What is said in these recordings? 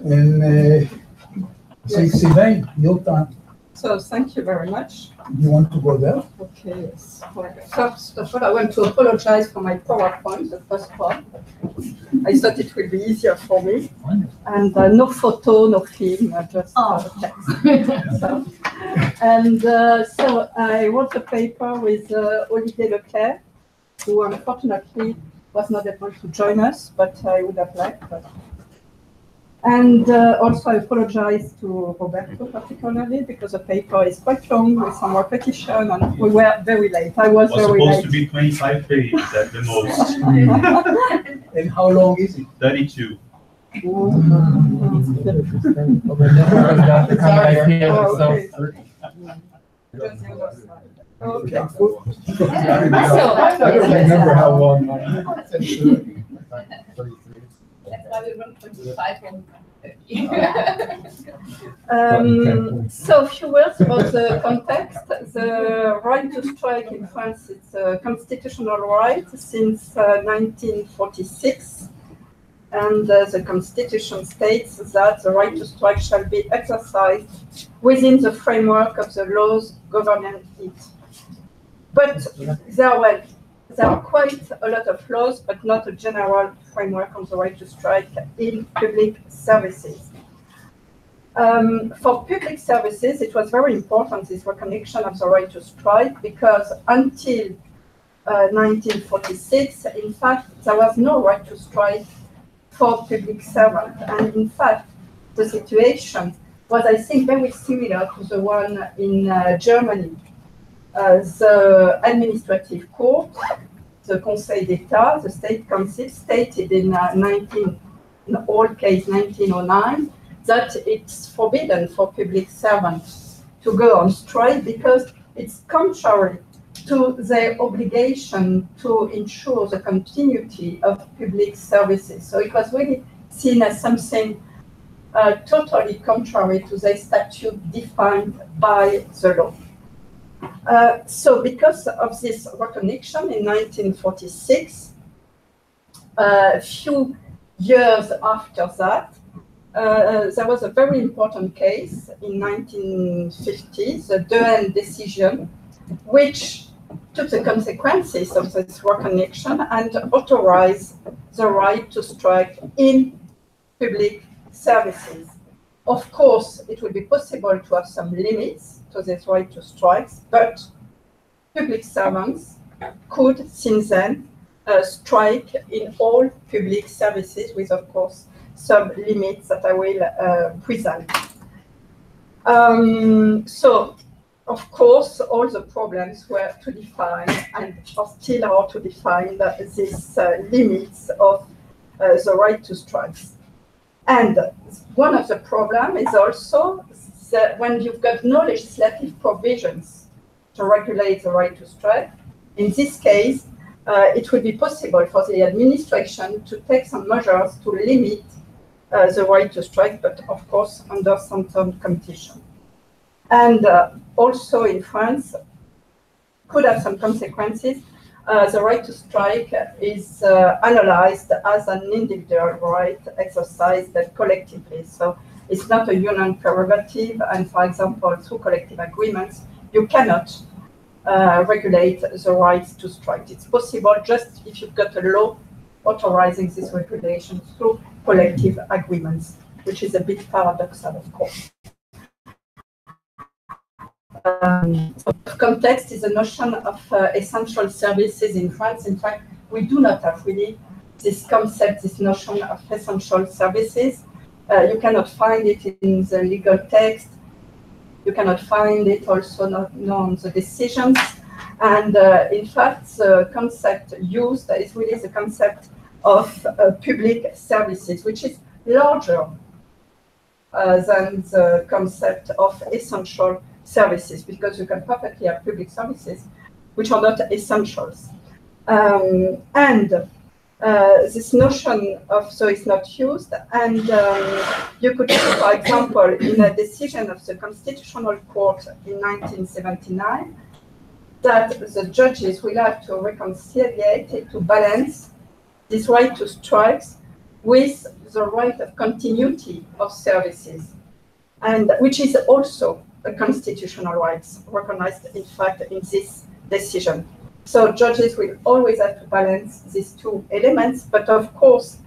And Sylvain, your time. So thank you very much. You want to go there? Okay, yes. First of all, I want to apologize for my PowerPoint, the first part. I thought it would be easier for me. And no photo, no film, just text. So I wrote a paper with Olivier Leclerc, who unfortunately was not able to join us, but I would have liked. And also I apologize to Roberto particularly because the paper is quite long with some repetition and we were very late. I was very late. It was supposed to be 25 pages at the most. And how long is it? 32. Okay. I don't remember how long. So a few words about the context. The right to strike in France is a constitutional right since 1946. And the Constitution states that the right to strike shall be exercised within the framework of the laws governing it. But there are quite a lot of laws, but not a general framework on the right to strike in public services. For public services, it was very important, this recognition of the right to strike, because until 1946, in fact, there was no right to strike for public servants. And in fact, the situation was, I think, very similar to the one in Germany. The administrative court, the Conseil d'État, the State Council, stated in all case 1909, that it's forbidden for public servants to go on strike because it's contrary to their obligation to ensure the continuity of public services. So it was really seen as something totally contrary to the statute defined by the law. So because of this recognition in 1946, a few years after that, there was a very important case in 1950, the Dehaene decision, which took the consequences of this recognition and authorized the right to strike in public services. Of course, it will be possible to have some limits to this right to strike, but public servants could, since then, strike in all public services with, of course, some limits that I will present. So, of course, all the problems were to define and still are to define these limits of the right to strike. And one of the problems is also that when you've got no legislative provisions to regulate the right to strike, in this case, it would be possible for the administration to take some measures to limit the right to strike, but of course under some competition. And also in France, could have some consequences. The right to strike is analyzed as an individual right exercised collectively. So it's not a union prerogative. And for example, through collective agreements, you cannot regulate the right to strike. It's possible just if you've got a law authorizing this regulation through collective agreements, which is a bit paradoxal, of course. So context is a notion of essential services in France. In fact, we do not have really this concept, this notion of essential services. You cannot find it in the legal text. You cannot find it also on the decisions. And in fact, the concept used is really the concept of public services, which is larger than the concept of essential services, because you can perfectly have public services which are not essentials. This notion of so is not used, and you could see, for example, in a decision of the Constitutional Court in 1979, that the judges will have to reconcile, to balance this right to strikes with the right of continuity of services, and which is also a constitutional right recognized, in fact, in this decision. So judges will always have to balance these two elements, but of course,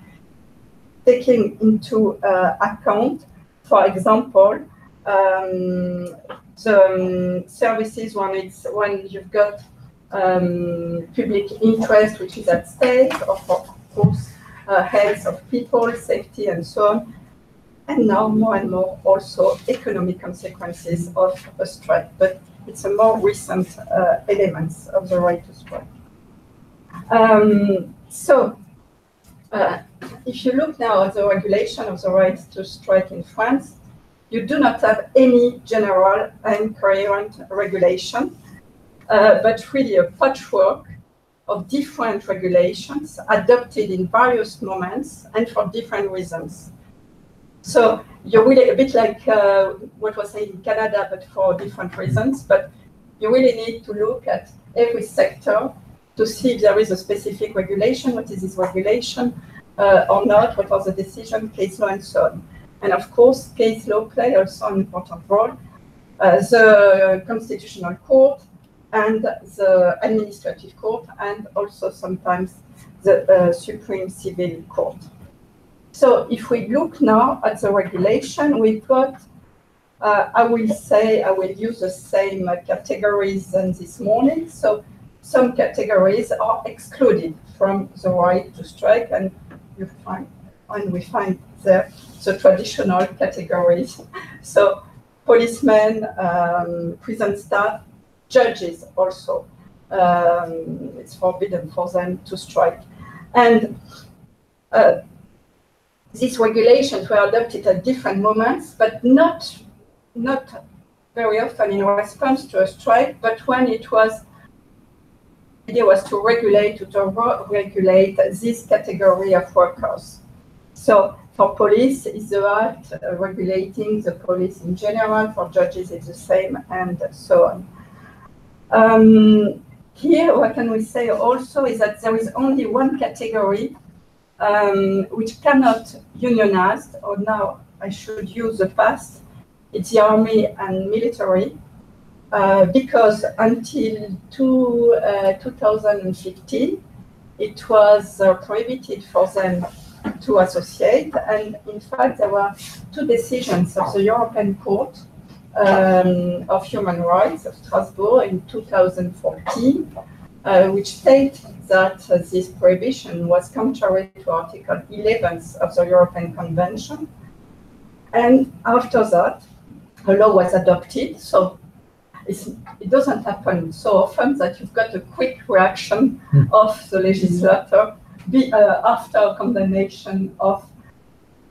taking into account, for example, the services when you've got public interest which is at stake, of course, health of people, safety, and so on. And now more and more also economic consequences of a strike, but it's a more recent elements of the right to strike. If you look now at the regulation of the right to strike in France, you do not have any general and coherent regulation, but really a patchwork of different regulations adopted in various moments and for different reasons. So you're really a bit like what was said in Canada, but for different reasons. But you really need to look at every sector to see if there is a specific regulation, what is this regulation or not, what was the decision, case law, and so on. And of course, case law play also an important role. The Constitutional Court and the Administrative Court, and also sometimes the Supreme Civil Court. So if we look now at the regulation, we've got, I will use the same categories than this morning. So some categories are excluded from the right to strike, and we find there the traditional categories. So policemen, prison staff, judges also, it's forbidden for them to strike. And these regulations were adopted at different moments, but not very often in response to a strike, but when it was, the idea was to regulate this category of workers. So for police, it's the act regulating the police in general, for judges it's the same, and so on. Here, what can we say also is that there is only one category which cannot unionize, or now I should use the past, it's the army and military, because until 2015, it was prohibited for them to associate, and in fact there were two decisions of the European Court of Human Rights of Strasbourg in 2014, which state that this prohibition was contrary to Article 11 of the European Convention. And after that, a law was adopted. So it doesn't happen so often that you've got a quick reaction of the legislator after condemnation of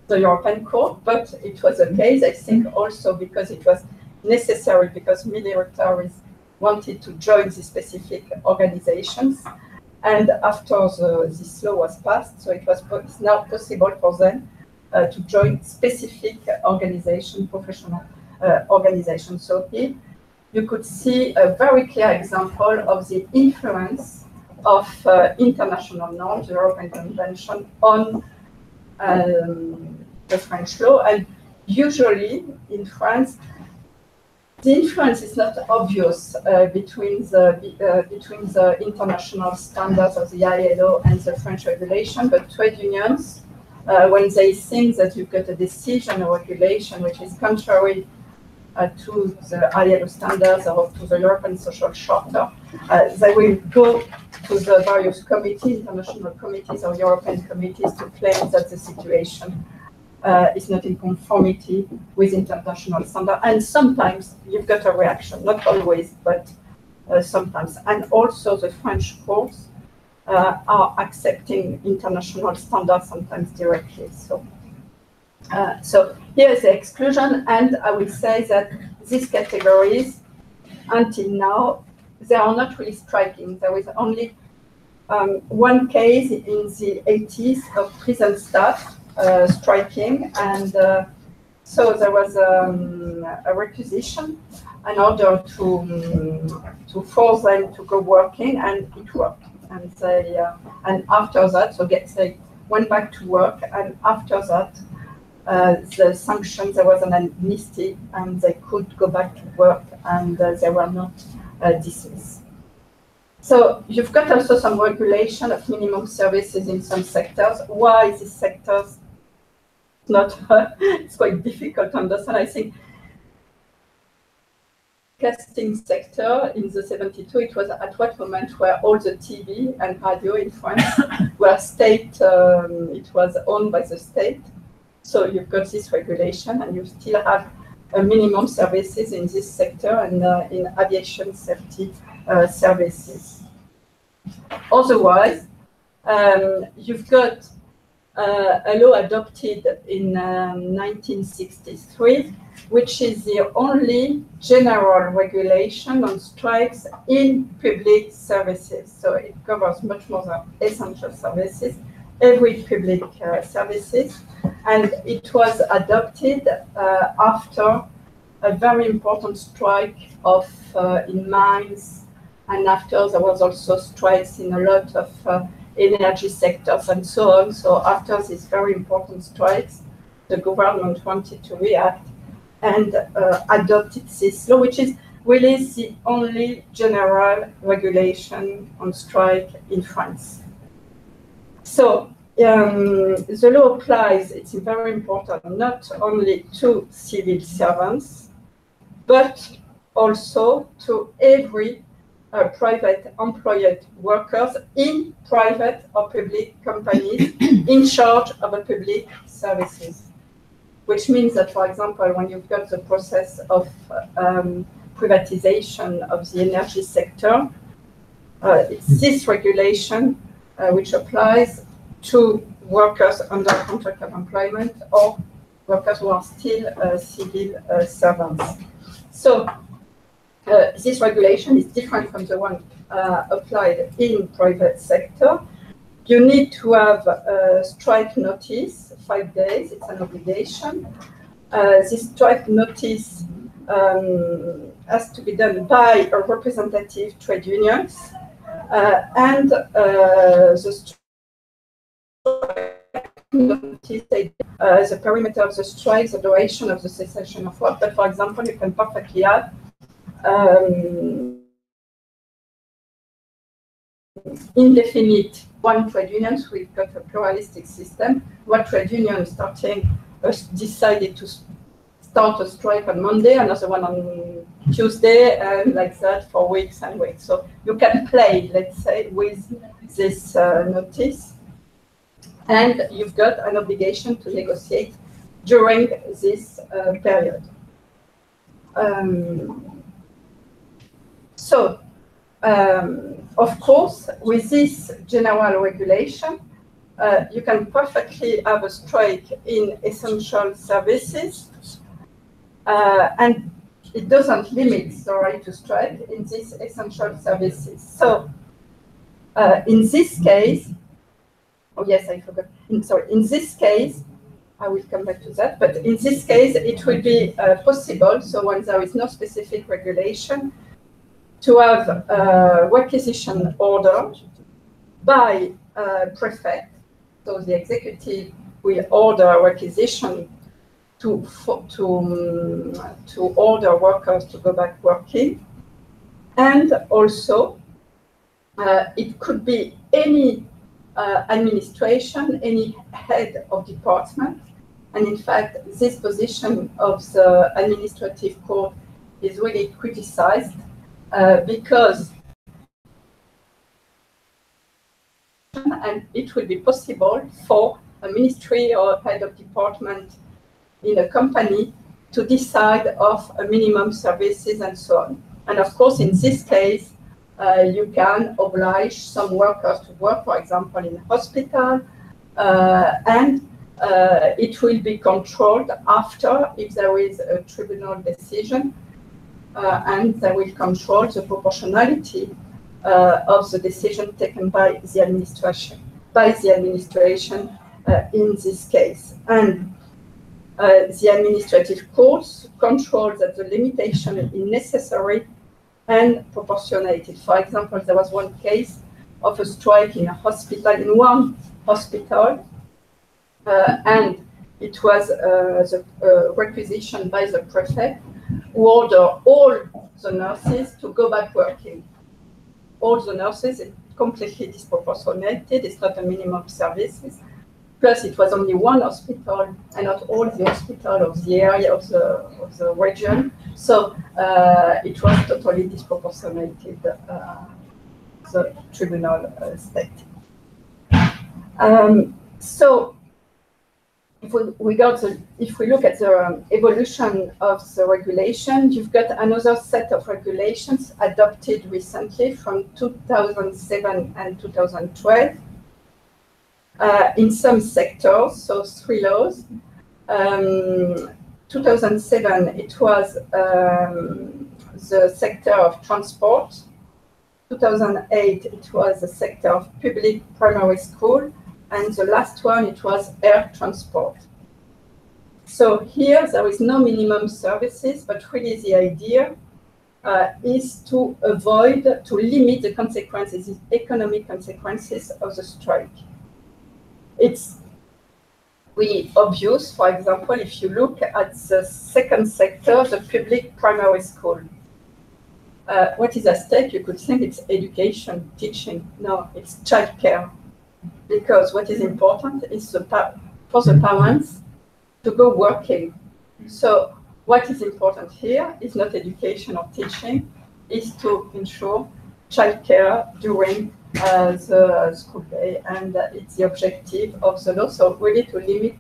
the European Court, but it was a case, I think, also because it was necessary, because militaries wanted to join the specific organizations. And after this law was passed, so it's now possible for them to join specific organization, professional organizations. So here you could see a very clear example of the influence of international norms, the European Convention, on the French law. And usually in France, the influence is not obvious between the international standards of the ILO and the French regulation, but trade unions, when they think that you've got a decision or regulation which is contrary to the ILO standards or to the European Social Charter, they will go to the various committees, international committees or European committees, to claim that the situation is not in conformity with international standards. And sometimes you've got a reaction, not always, but sometimes. And also the French courts are accepting international standards sometimes directly. So here is the exclusion, and I will say that these categories, until now, they are not really striking. There is only one case in the 80s of prison staff striking, and so there was a requisition in order to force them to go working, and it worked. And they and after that, so went back to work, and after that, the sanctions, there was an amnesty, and they could go back to work, and they were not dismissed. So you've got also some regulation of minimum services in some sectors. Why these sectors? Not, it's quite difficult to understand. I think casting sector in the 72, it was at what moment where all the TV and radio in France were state, it was owned by the state. So you've got this regulation, and you still have minimum services in this sector and in aviation safety services. Otherwise, you've got a law adopted in 1963, which is the only general regulation on strikes in public services. So it covers much more than essential services, every public services. And it was adopted after a very important strike of in mines, and after there was also strikes in a lot of energy sectors and so on. So after these very important strikes, the government wanted to react and adopted this law, which is really the only general regulation on strike in France. So the law applies, it's very important, not only to civil servants, but also to every private employed workers in private or public companies in charge of a public services. Which means that, for example, when you've got the process of privatization of the energy sector, it's this regulation which applies to workers under contract of employment or workers who are still civil servants. So this regulation is different from the one applied in private sector. You need to have a strike notice, 5 days, it's an obligation. This strike notice has to be done by a representative trade unions, and the strike notice, the perimeter of the strike, the duration of the cessation of work. But for example, you can perfectly have indefinite one trade unions. We've got a pluralistic system. One trade union decided to start a strike on Monday, another one on Tuesday, and like that for weeks and weeks. So you can play, let's say, with this notice, and you've got an obligation to negotiate during this period. Of course, with this general regulation, you can perfectly have a strike in essential services, and it doesn't limit the right to strike in these essential services. So, in this case, oh yes, I forgot. In this case, I will come back to that, but in this case, it will be possible, so when there is no specific regulation, to have a requisition order by prefect. So the executive will order requisition to order workers to go back working. And also, it could be any administration, any head of department. And in fact, this position of the administrative court is really criticized because and it will be possible for a ministry or a head of department in a company to decide of a minimum services and so on. And of course, in this case, you can oblige some workers to work, for example, in a hospital, and it will be controlled after if there is a tribunal decision, and they will control the proportionality of the decision taken by the administration, in this case. And the administrative courts control that the limitation is necessary and proportionated. For example, there was one case of a strike in a hospital, in one hospital, and it was the requisition by the prefect who ordered all the nurses to go back working. All the nurses, it's completely disproportionated, it's not a minimum services. Plus, it was only one hospital and not all the hospitals of the area of the region. So it was totally disproportionated, the tribunal state. So if we look at the evolution of the regulation, you've got another set of regulations adopted recently from 2007 and 2012 in some sectors, so 3 laws. 2007, it was the sector of transport. 2008, it was the sector of public primary school. And the last one, it was air transport. So here, there is no minimum services, but really the idea is to avoid, to limit the consequences, the economic consequences of the strike. It's really obvious, for example, if you look at the second sector, the public primary school. What is at stake? You could think it's education, teaching. No, it's childcare. Because what is important is for the parents to go working. So what is important here is not education or teaching, is to ensure childcare during the school day, and it's the objective of the law. So really to limit,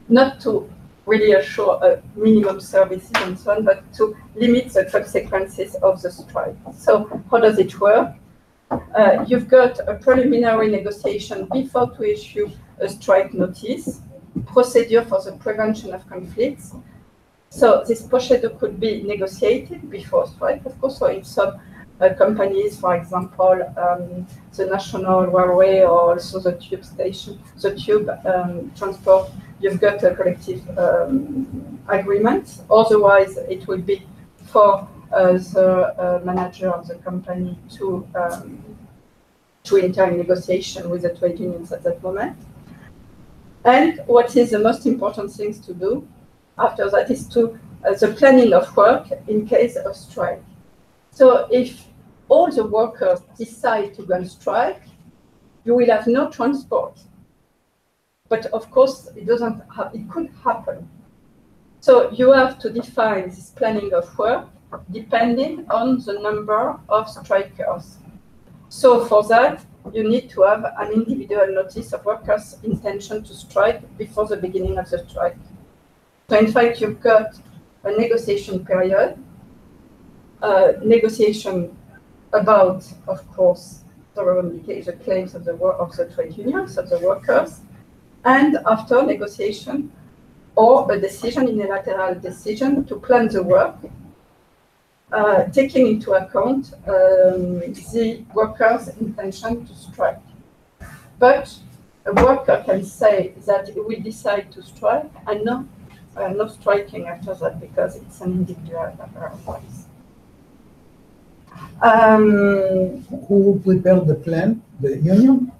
not to really assure minimum services and so on, but to limit the consequences of the strike. So how does it work? You've got a preliminary negotiation before to issue a strike notice, procedure for the prevention of conflicts. So this procedure could be negotiated before strike, of course, or in some companies, for example, the National Railway or also the tube station, the tube transport, you've got a collective agreement. Otherwise, it will be for the manager of the company to enter in negotiation with the trade unions at that moment. And what is the most important things to do after that is to the planning of work in case of strike. So if all the workers decide to go on strike, you will have no transport. But of course, it could happen. So you have to define this planning of work depending on the number of strikers. So for that, you need to have an individual notice of workers' intention to strike before the beginning of the strike. So in fact, you've got a negotiation period, negotiation about, of course, the claims of the trade unions, of the workers, and after negotiation or a decision, unilateral decision to plan the work, taking into account the workers' intention to strike. But a worker can say that he will decide to strike and no striking after that because it's an individual voice. Who prepared the plan? The union?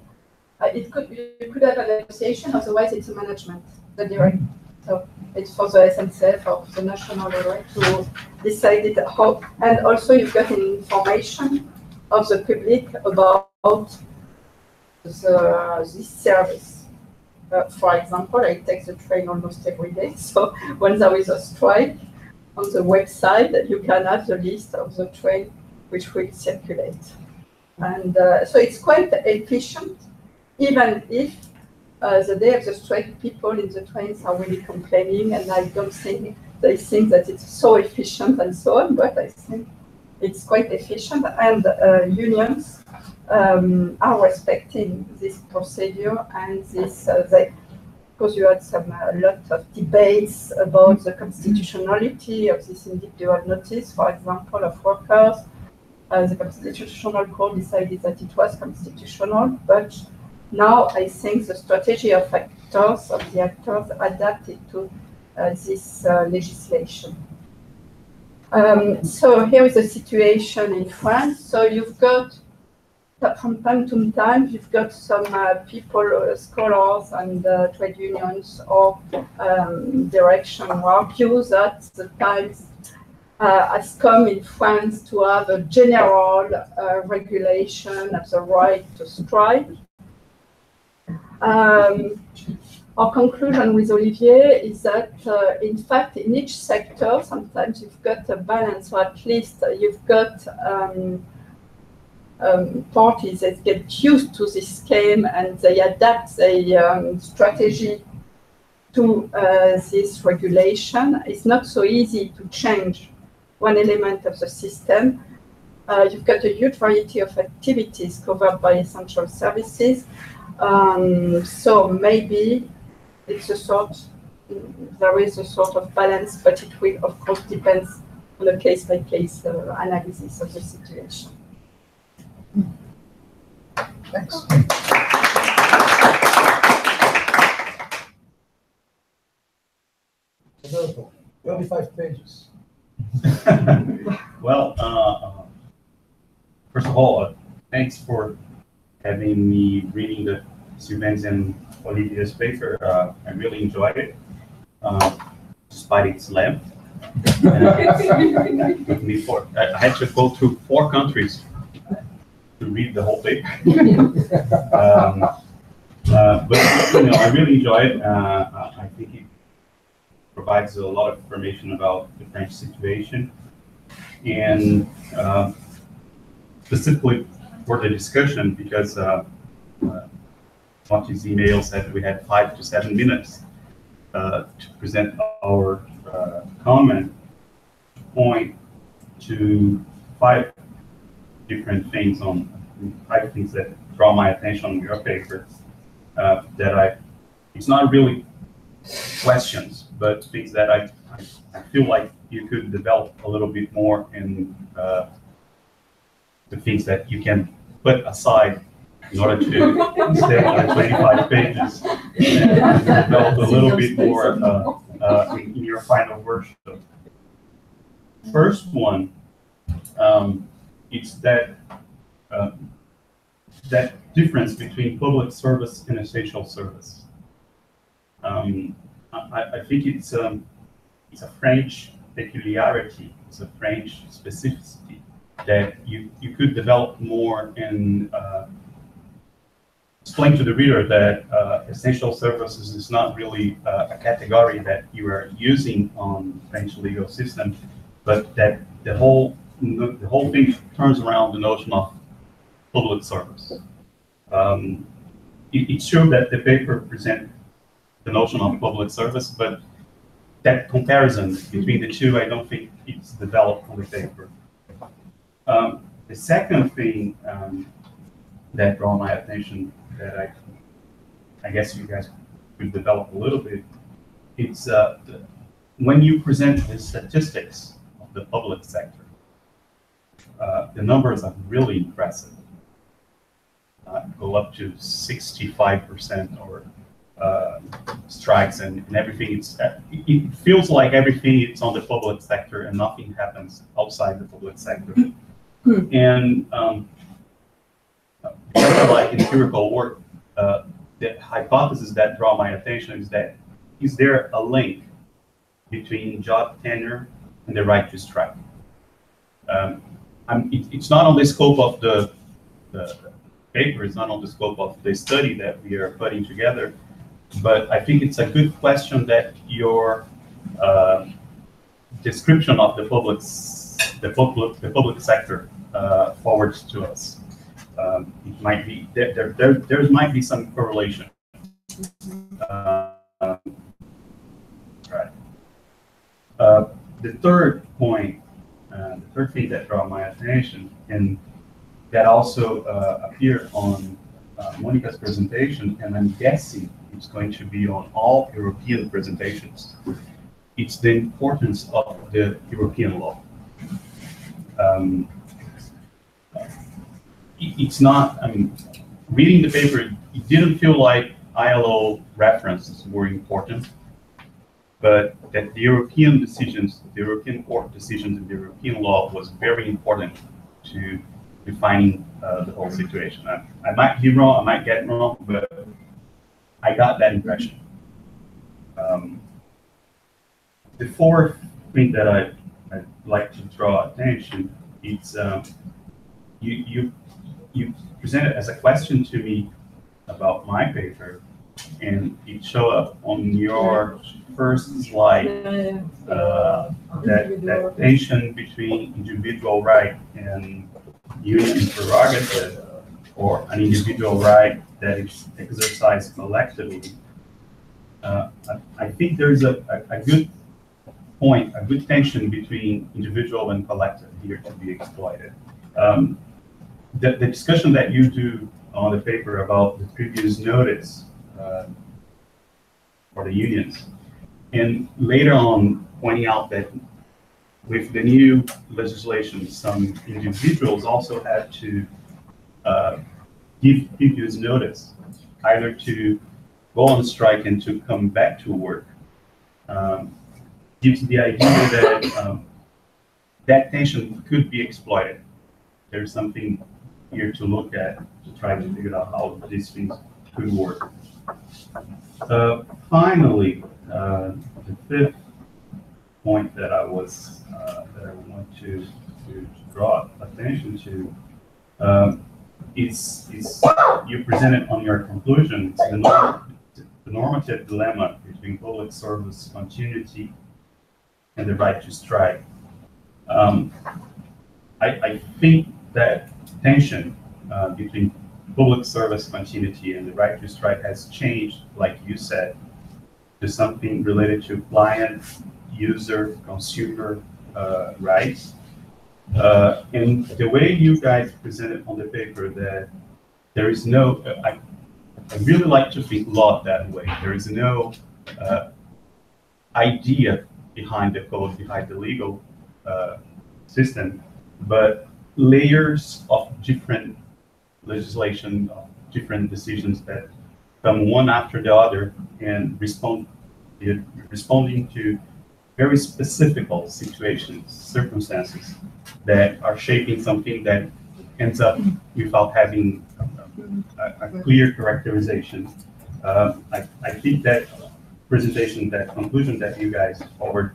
You could have a negotiation, otherwise it's a management, the direct. So it's for the SNCF or the National Railway to decide it how. And also you've got information of the public about this service. For example, I take the train almost every day. So when there is a strike on the website, you can have the list of the train which will circulate. And so it's quite efficient, even if the day of the strike, people in the trains are really complaining, and I don't think they think that it's so efficient and so on, but I think it's quite efficient, and unions are respecting this procedure and this, because you had a lot of debates about the constitutionality of this individual notice, for example, of workers. The Constitutional Court decided that it was constitutional, but now I think the strategy of the actors adapted to this legislation. So here is the situation in France. So you've got from time to time, you've got some people, scholars and trade unions or direction who argue that the Times has come in France to have a general regulation of the right to strike. Our conclusion with Olivier is that, in fact, in each sector, sometimes you've got a balance, or at least you've got parties that get used to this scheme and they adapt their strategy to this regulation. It's not so easy to change one element of the system. You've got a huge variety of activities covered by essential services. So maybe it's there is a sort of balance, but it will, of course, depend on a case-by-case analysis of the situation. Thanks. Roberto, 35 pages. Well, first of all, thanks for having me reading the Sylvain's and Olivier's paper. I really enjoyed it, despite its length. I had to go through 4 countries to read the whole paper. But I really enjoyed it. I think it provides a lot of information about the French situation, and specifically for the discussion, because Monty's email said we had 5 to 7 minutes to present our comment, point to 5 different things on 5 things that draw my attention on your paper. It's not really questions, but things that I feel like you could develop a little bit more in the things that you can put aside in order to stay on 25 pages and develop a little bit more in your final version. First one, it's that difference between public service and essential service. I think it's a French peculiarity, it's a French specificity that you could develop more and explain to the reader that essential services is not really a category that you are using on French legal system, but that the whole thing turns around the notion of public service. It's true that the paper presents the notion of public service, but that comparison between the two, I don't think it's developed on the paper. The second thing that drew my attention that I guess you guys could develop a little bit, it's when you present the statistics of the public sector, the numbers are really impressive. Go up to 65% or strikes and everything. It feels like everything is on the public sector and nothing happens outside the public sector. And like empirical work, the hypothesis that draw my attention is there a link between job tenure and the right to strike? It's not on the scope of the paper, it's not on the scope of the study that we are putting together, but I think it's a good question that your description of the public sector forwards to us. It might be there might be some correlation. Right. The third point, the third thing that draw my attention, and that also appeared on Monica's presentation, and I'm guessing it's going to be on all European presentations. It's the importance of the European law. It's not, reading the paper, it didn't feel like ILO references were important, but that the European decisions, the European court decisions and the European law was very important to defining the whole situation. I might be wrong, I might get it wrong, but I got that impression. The fourth thing that I'd like to draw attention, it's you presented as a question to me about my paper, and it showed up on your first slide, that tension between individual right and union prerogative, or an individual right that is exercised collectively. I think there's a good point, a good tension between individual and collective here to be exploited. The discussion that you do on the paper about the previous notice for the unions, and later on pointing out that with the new legislation, some individuals also had to give previous notice, either to go on strike and to come back to work. Gives the idea that that tension could be exploited. There's something here to look at to try to figure out how these things could work. Finally, the fifth point that I want to draw attention to is you presented on your conclusion the normative dilemma between public service continuity and the right to strike. I think that tension between public service continuity and the right to strike has changed, like you said, to something related to client, user, consumer rights. And the way you guys presented on the paper, that there is no, I really like to think law that way. There is no idea behind the code, behind the legal system, but layers of different legislation, of different decisions that come one after the other and responding to very specific situations, circumstances that are shaping something that ends up without having a clear characterization. I think that presentation, that conclusion that you guys forward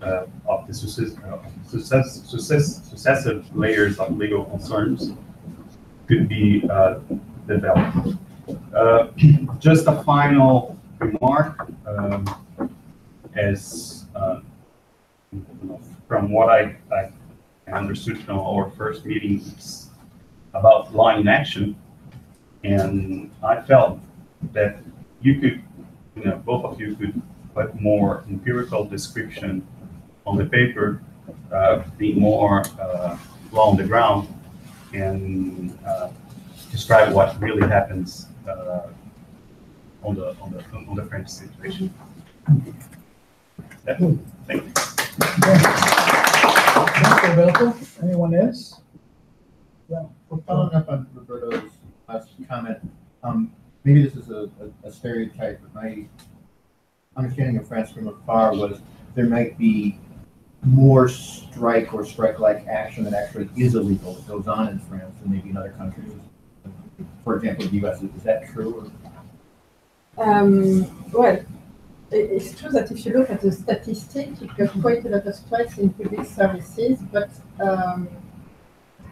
of the successive layers of legal concerns could be developed. Just a final remark, as from what I understood from our first meeting, it's about law in action, and I felt that you could, both of you could put more empirical description on the paper, be more law on the ground, and describe what really happens on the French situation. Yeah. Thank you. Thank you, Roberto. Anyone else? Yeah. Following up on Roberto's last comment, maybe this is a stereotype, but my understanding of France from afar was there might be more strike or strike-like action that actually is illegal that goes on in France than maybe in other countries. For example, the US, is that true? Well, it's true that if you look at the statistics, you have quite a lot of strikes in public services, but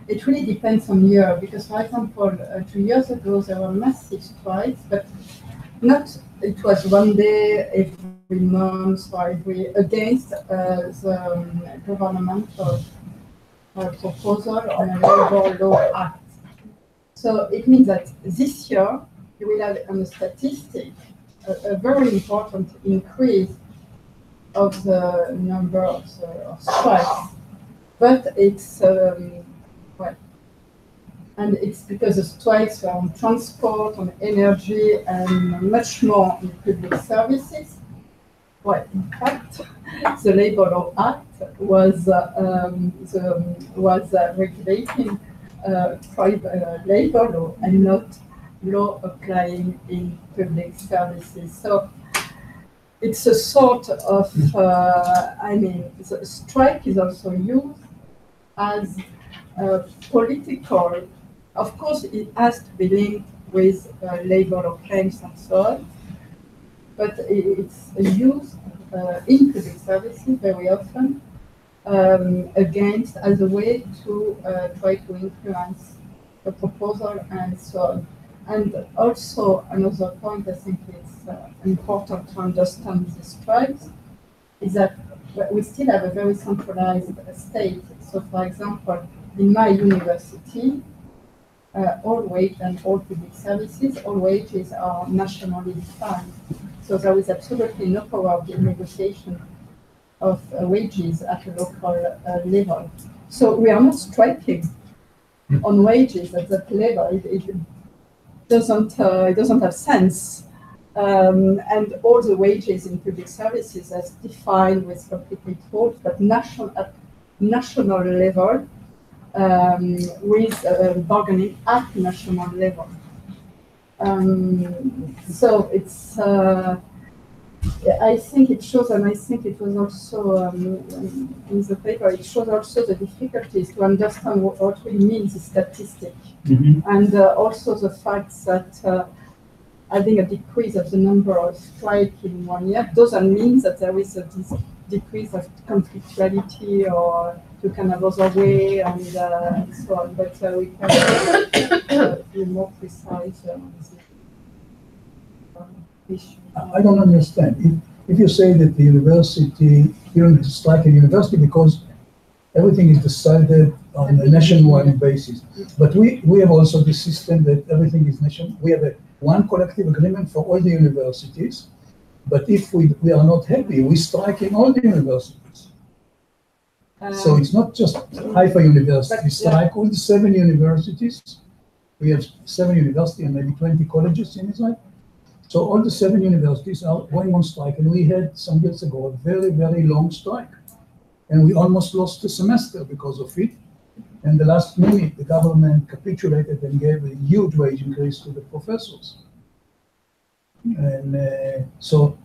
it really depends on year, because, for example, 2 years ago, there were massive strikes, but not, it was one day every month or against the governmental proposal on a labor law act. So it means that this year, you will have on the statistic a very important increase of the number of strikes, but it's well, and it's because the strikes were on transport, on energy, and much more in public services. Well, in fact, the Labor Law Act was regulating private labor law and not law applying in public services. So it's a sort of, the strike is also used as political, of course, it has to be linked with labor law claims and so on, but it's used in public services very often against as a way to try to influence a proposal and so on. And also another point I think it's important to understand these strikes is that we still have a very centralized state. So for example, in my university, all wage and all public services, all wages are nationally defined. So there is absolutely no power of negotiation of wages at a local level. So we are not striking on wages at that level. It doesn't have sense. And all the wages in public services as defined with complicated rules, but at national level, with bargaining at national level. So it's, I think it shows, and I think it was also in the paper, it shows also the difficulties to understand what really means the statistic. And also the fact that having a decrease of the number of strikes in 1 year doesn't mean that there is a decrease of conflictuality or you can have other way and so on. But we can be more precise on this issue. I don't understand. If you say that the university, you're in strike in university because everything is decided on a nationwide basis. But we have also the system that everything is national. We have one collective agreement for all the universities. But if we are not happy, we strike in all the universities. So it's not just Haifa University, we strike all the 7 universities. We have 7 universities and maybe 20 colleges in Israel. So all the 7 universities are going on strike, and we had some years ago a very, very long strike. And we almost lost a semester because of it. And the last minute, the government capitulated and gave a huge wage increase to the professors. And so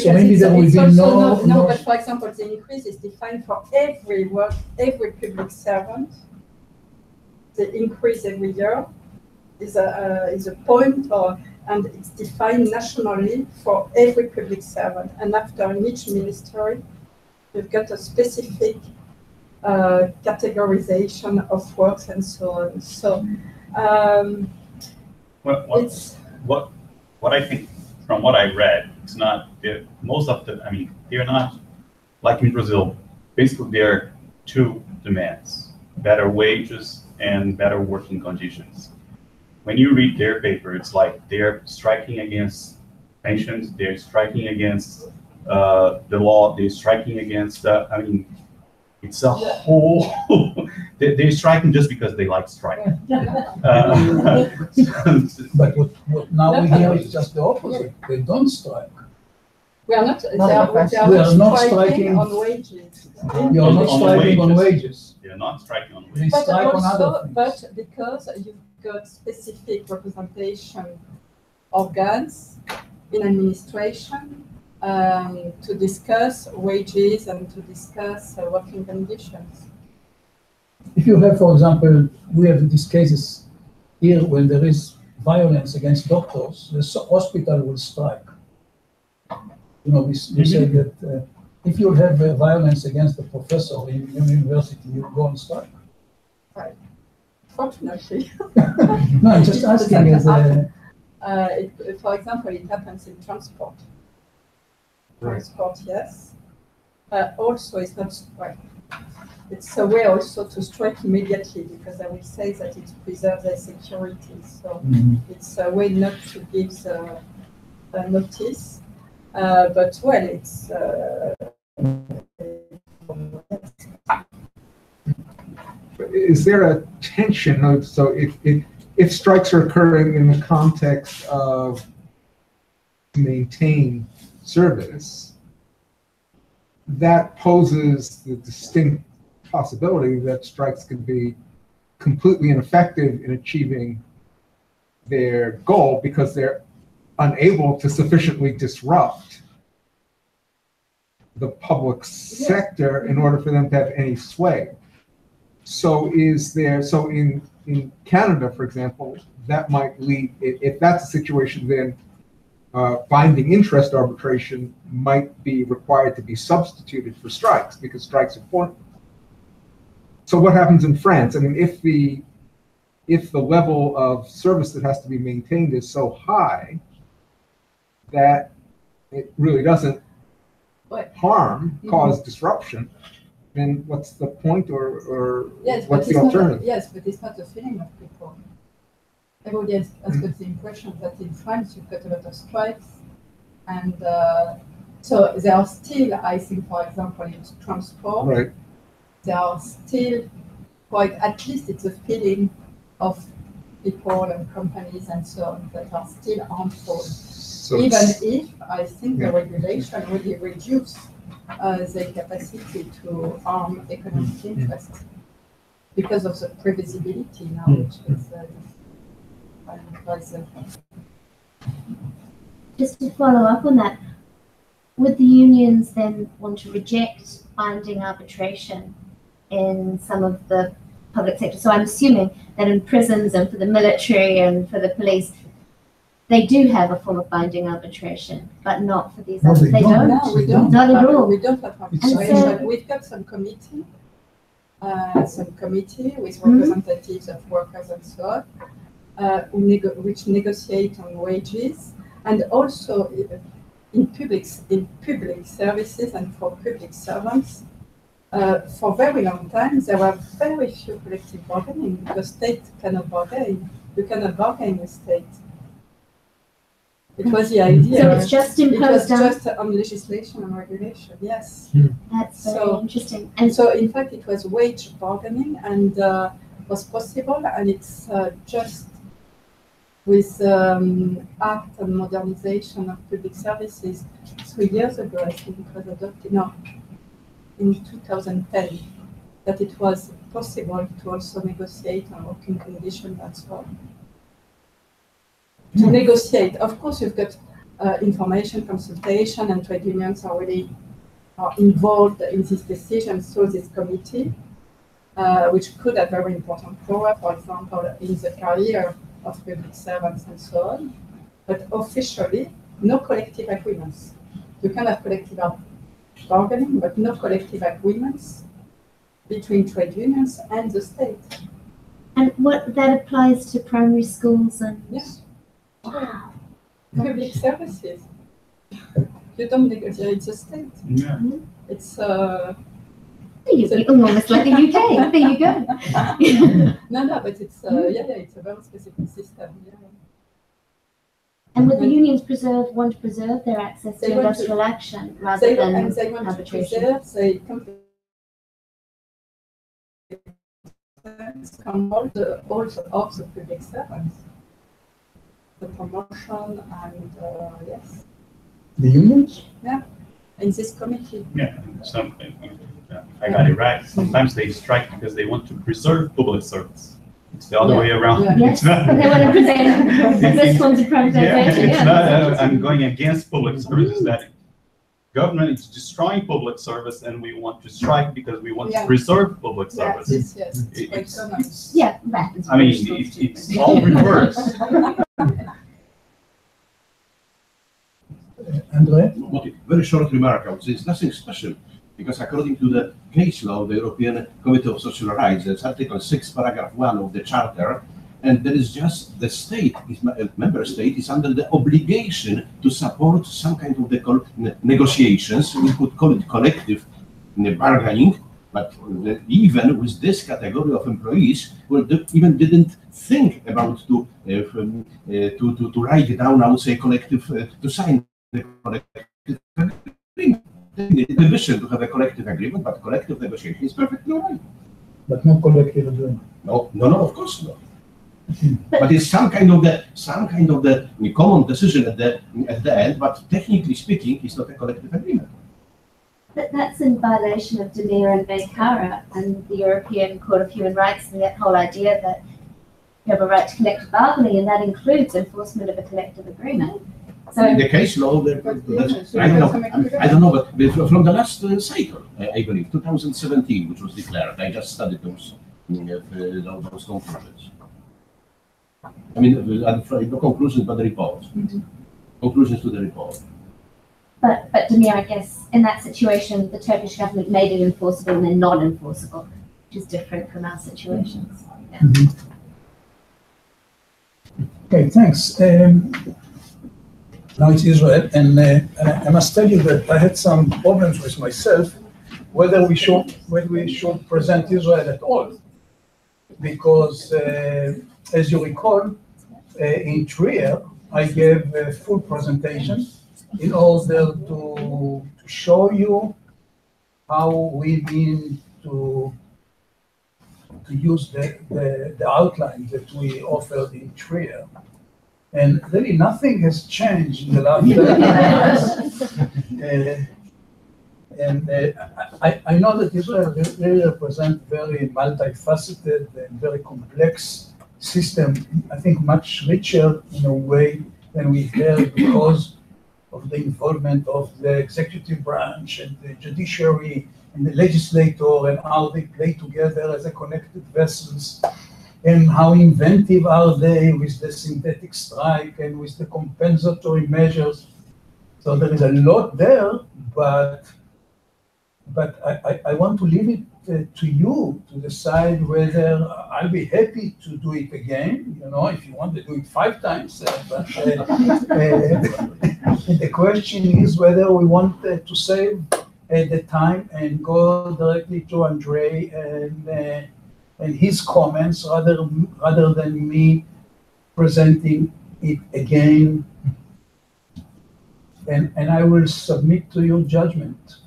maybe there will be no, but for example, the increase is defined for every public servant. The increase every year is a point, and it's defined nationally for every public servant. And after in each ministry, you've got a specific categorization of works and so on. So what I think from what I read, it's not most of the. I mean, they're not like in Brazil. Basically, there are 2 demands: better wages and better working conditions. When you read their paper, it's like they're striking against pensions, they're striking against the law, they're striking against, I mean, it's a whole, they're striking just because they like striking. But what now we hear is just the opposite. They don't strike. We are not, we are not striking on wages. We are not striking on wages. They're not striking on They wages. strike on other things. But because you've got specific representation organs in administration to discuss wages and to discuss working conditions. If you have, for example, we have these cases here when there is violence against doctors, the hospital will strike. You know, we say that if you have violence against a professor in university, you go on strike. Right. Fortunately. No, I'm just asking as a... for example, it happens in transport. Right. Transport, yes. Also, it's not strike. It's a way also to strike immediately because I will say that it preserves their security. So it's a way not to give the notice. But well, it's is there a tension? So if strikes are occurring in the context of maintain service, that poses the distinct possibility that strikes could be completely ineffective in achieving their goal because they're unable to sufficiently disrupt the public sector in order for them to have any sway. So in Canada, for example, that might lead, if that's a situation, then binding interest arbitration might be required to be substituted for strikes because strikes are formal. So what happens in France? I mean, if the level of service that has to be maintained is so high that it really doesn't cause disruption, then what's the point, or Yes, what's but the alternative? Yes, but it's not the feeling of people. Everybody has got the impression that in France you've got a lot of strikes, and so there are still, I think, for example, in transport, Right. there are still quite, at least it's a feeling of people and companies and so on that are still harmful. So Even it's- if I think the regulation really reduce the capacity to harm economic interests because of the previsibility now, which is Just to follow up on that, would the unions then want to reject binding arbitration in some of the public sector? So I'm assuming that in prisons and for the military and for the police, they do have a form of binding arbitration, but not for these No, others. they don't. No, we don't. Not at all. We don't have It's arbitration. We've got some committee with representatives of workers and so on, which negotiate on wages, and also in public services and for public servants. For a very long time, there were very few collective bargaining because state cannot bargain. You cannot bargain with state. It was the idea. So it's just It was imposed on. just on legislation and regulation, yes. That's very So- interesting. And And so, in fact, it was wage bargaining and was possible, and it's just with act and modernization of public services 3 years ago, I think it was adopted, no, in 2010, that it was possible to also negotiate on working conditions and so on. To negotiate, of course, you've got information consultation, and trade unions are really involved in this decision through this committee, which could have very important power, for example, in the career of public servants and so on. But officially, no collective agreements. You can have collective bargaining, but no collective agreements between trade unions and the state. and what that applies to primary schools and Yes. Public services. You don't negotiate the state. Yeah. It's almost like the UK. There you go. no, but it's it's a very specific system. Yeah. And would the unions want to preserve their access to They want to- industrial action rather They than want to arbitration? preserve the competence from all the of the public servants. The promotion and yes, The unions? in this committee. Yeah, I got it right. Sometimes they strike because they want to preserve public service. It's the other Yeah. way around. Yeah. Yes, It's not- they want to present this forms of Yeah, privatization. it's not, I'm going against public services, that government is destroying public service and we want to strike because we want to Yeah. preserve public service. Yes, it's quite It's- common. Yeah, right. I mean, it's all reverse. Andre? Okay, very short remark. I would say it's nothing special because according to the case law of the European Committee of Social Rights, there's Article 6, Paragraph 1 of the Charter, and there is just the state, member state, is under the obligation to support some kind of the negotiations. We could call it collective bargaining, but even with this category of employees, even didn't think about to write down, I would say, collective to sign the collective agreement. They needed permission to have a collective agreement, but collective negotiation is perfectly all right. But no collective agreement. No, of course not. But it's some kind of the common decision at the end. But technically speaking, it's not a collective agreement. But that's in violation of Demir and Beikara and the European Court of Human Rights and that whole idea that you have a right to collective bargaining, and that includes enforcement of a collective agreement. So The case law, I don't know, but from the last cycle, I believe, 2017, which was declared, I just studied those those conclusions. I mean, the conclusions, but the report. Conclusions to the report. But Demir, I guess in that situation, the Turkish government made it enforceable and then non-enforceable, which is different from our situations. Yeah. Okay, thanks. Now it's Israel, and I must tell you that I had some problems with myself whether we should present Israel at all, because as you recall, in Trier, I gave a full presentation in order to show you how we mean to use the outline that we offered in Trier. And really nothing has changed in the last 30 years. I know that Israel really represents very multifaceted and very complex system, I think much richer in a way than we heard because of the involvement of the executive branch and the judiciary and the legislator and how they play together as a connected vessels and how inventive are they with the synthetic strike and with the compensatory measures. So there is a lot there, but I want to leave it to you to decide whether I'll be happy to do it again, you know, if you want to do it 5 times. But the question is whether we want to save the time and go directly to Andre and his comments rather than me presenting it again. And I will submit to your judgment.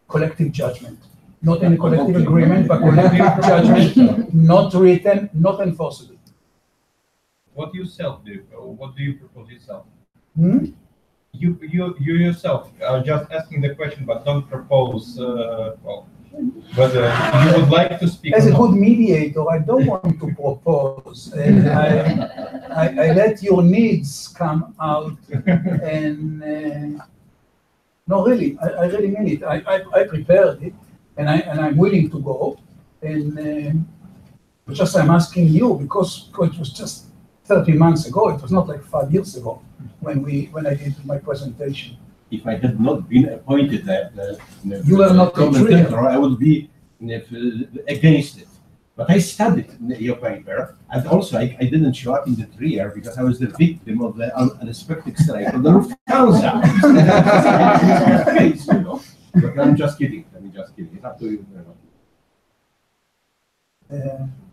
Collective judgment, not in a collective agreement, but collective judgment, not written, not enforceable. What do yourself do? Or what do you propose yourself? You yourself are just asking the question, but don't propose. Well, whether you would like to speak. As a good mediator, I don't want to propose. And I let your needs come out and. No, really, I really mean it. I prepared it, and I'm willing to go. And just I'm asking you because it was just 30 months ago. It was not like 5 years ago when I did my presentation. If I had not been appointed you were not commentator, I would be against it. But I studied your paper, and also I didn't show up in the Trier because I was the victim of the unexpected strike of the Lufthansa. You know? But I'm just kidding. It's up to you.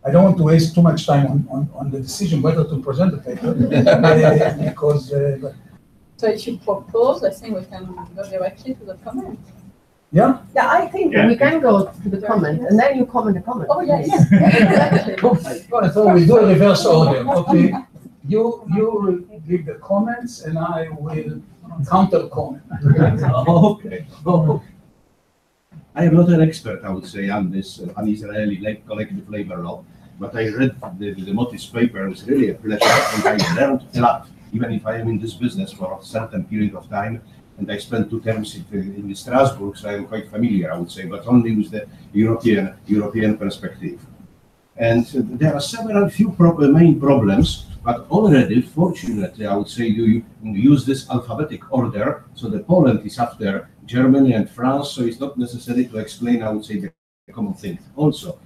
I don't want to waste too much time on the decision whether to present the paper because. So if you propose, I think we can go directly to the comment. Yeah. Yeah, I think we can go to the comment, and then you comment the comment. Oh, yes. Exactly. So we do a reverse order. Okay. You will give the comments, and I will counter comment. Okay. I am not an expert, I would say, on this on Israeli collective labor law, but I read the Moti's paper. It was really a pleasure, and I learned a lot, even if I am in this business for a certain period of time. And I spent 2 terms in Strasbourg, so I am quite familiar, I would say, but only with the European perspective. And there are few main problems, but already, fortunately, I would say you use this alphabetic order, so the Poland is after Germany and France, so it's not necessary to explain, I would say, the common thing. Also,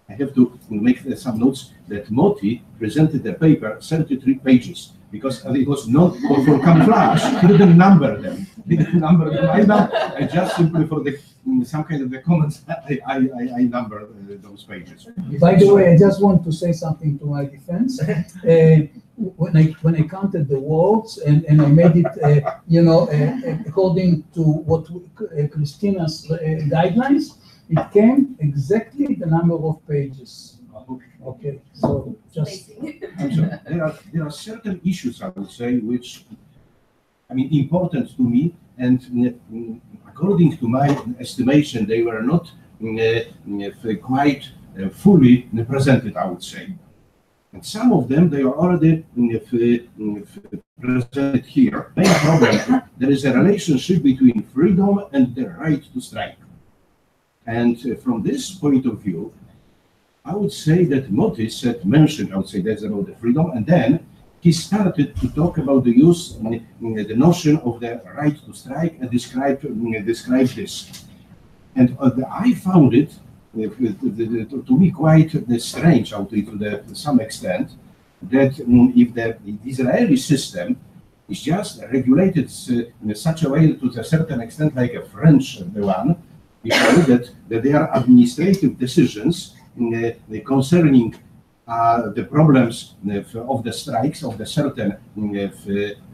I have to make some notes that Moti presented the paper 33 pages, because it was not for camouflage. He didn't number them. I just simply for some kind of the comments, I numbered those pages. By the way, I just want to say something to my defense. When I counted the words and I made it, according to what Christina's guidelines, it came exactly the number of pages. Okay, so just. There are certain issues, I would say, which, I mean, important to me, and according to my estimation, they were not quite fully presented, I would say. And some of them, they are already presented here. Main problem, there is a relationship between freedom and the right to strike. And from this point of view, I would say that Motis had mentioned, I would say that's about the freedom, and then he started to talk about the use, the notion of the right to strike and describe this. And I found it to be quite strange, I would say, to some extent, that if the Israeli system is just regulated in such a way to a certain extent like a French one, because that there are administrative decisions concerning the problems of the strikes of the certain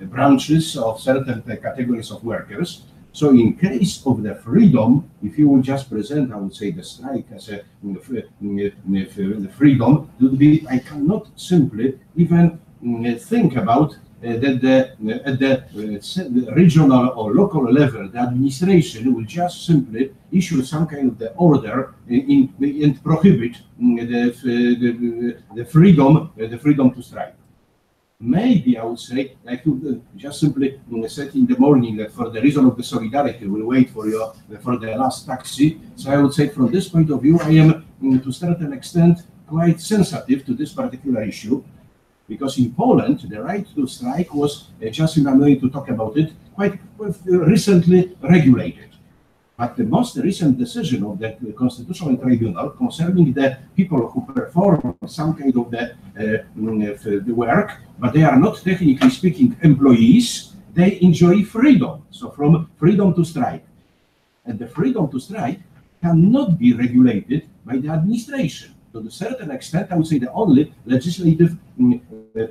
branches of certain categories of workers. So in case of the freedom, if you would just present, I would say, the strike as a the freedom, it would be, I cannot simply even think about that at the regional or local level, the administration will just simply issue some kind of the order and prohibit the freedom to strike. Maybe I would say, like you just simply said in the morning, that for the reason of the solidarity, we'll wait for the last taxi. So I would say, from this point of view, I am to a certain extent quite sensitive to this particular issue, because in Poland the right to strike was just, I'm going to talk about it, quite recently regulated. But the most recent decision of the Constitutional Tribunal concerning the people who perform some kind of the work, but they are not technically speaking employees, they enjoy freedom. So from freedom to strike. And the freedom to strike cannot be regulated by the administration. To a certain extent, I would say the only legislative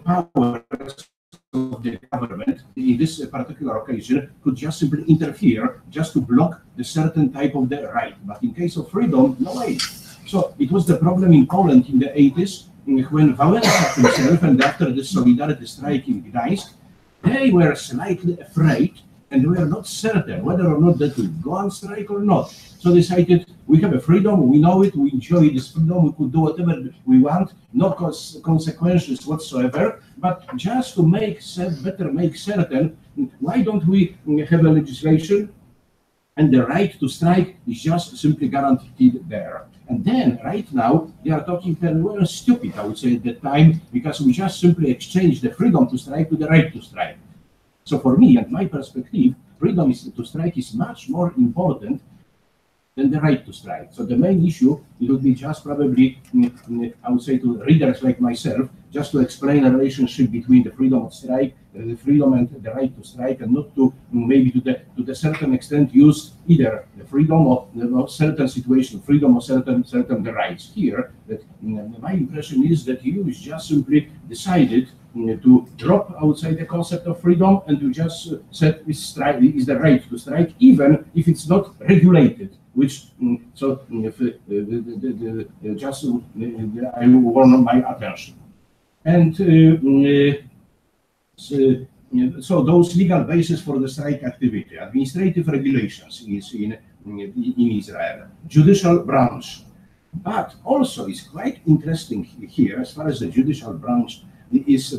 powers of the government in this particular occasion could just simply interfere just to block the certain type of the right. But in case of freedom, no way. So it was the problem in Poland in the 80s when Wałęsa himself, and after the Solidarity strike in Gdańsk, they were slightly afraid and we were not certain whether or not that will go on strike or not. So decided, we have a freedom, we know it, we enjoy this freedom, we could do whatever we want, no consequences whatsoever, but just to make certain, why don't we have a legislation and the right to strike is just simply guaranteed there. And then, right now, they are talking that we were stupid, I would say, at the time, because we just simply exchanged the freedom to strike with the right to strike. So for me, and my perspective, freedom to strike is much more important than the right to strike. So the main issue, it would be just probably, I would say, to readers like myself, just to explain a relationship between the freedom of strike, the freedom and the right to strike, and not to maybe to the certain extent use either the freedom of certain situation, freedom of certain the rights. Here, that my impression is that you just simply decided to drop, I would say, the concept of freedom and to just set is the right to strike, even if it's not regulated. Which so just I warn my attention. And so those legal basis for the strike activity, administrative regulations is in Israel, judicial branch, but also is quite interesting here as far as the judicial branch is.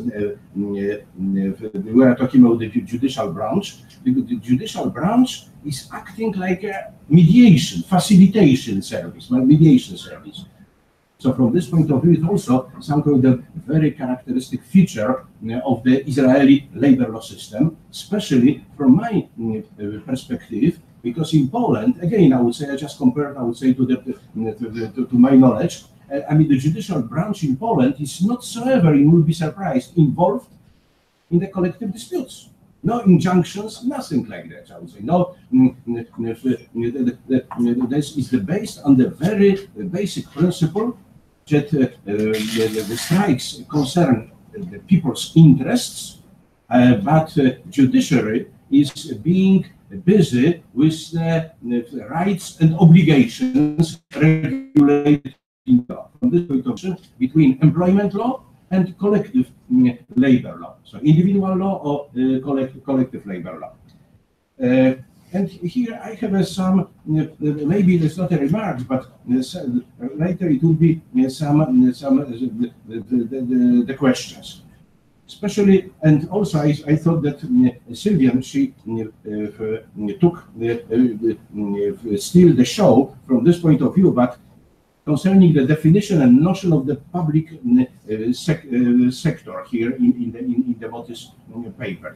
We are talking about the judicial branch. The judicial branch is acting like a mediation, facilitation service, mediation service. So from this point of view, it's also some kind of very characteristic feature of the Israeli labor law system, especially from my perspective, because in Poland, again, I would say, I just compared, I would say, to my knowledge, I mean, the judicial branch in Poland is not so ever, you will be surprised, involved in the collective disputes. No injunctions, nothing like that, I would say. No, this is based on the very basic principle that the strikes concern the people's interests, but judiciary is being busy with the rights and obligations regulated in law. From this point of view, between employment law and collective labor law. So individual law or collective labor law. And here I have some, maybe it's not a remark, but later it will be the questions. Especially, and also I thought that Sylvian, she took still the show from this point of view, but concerning the definition and notion of the public sector here in the Motis paper.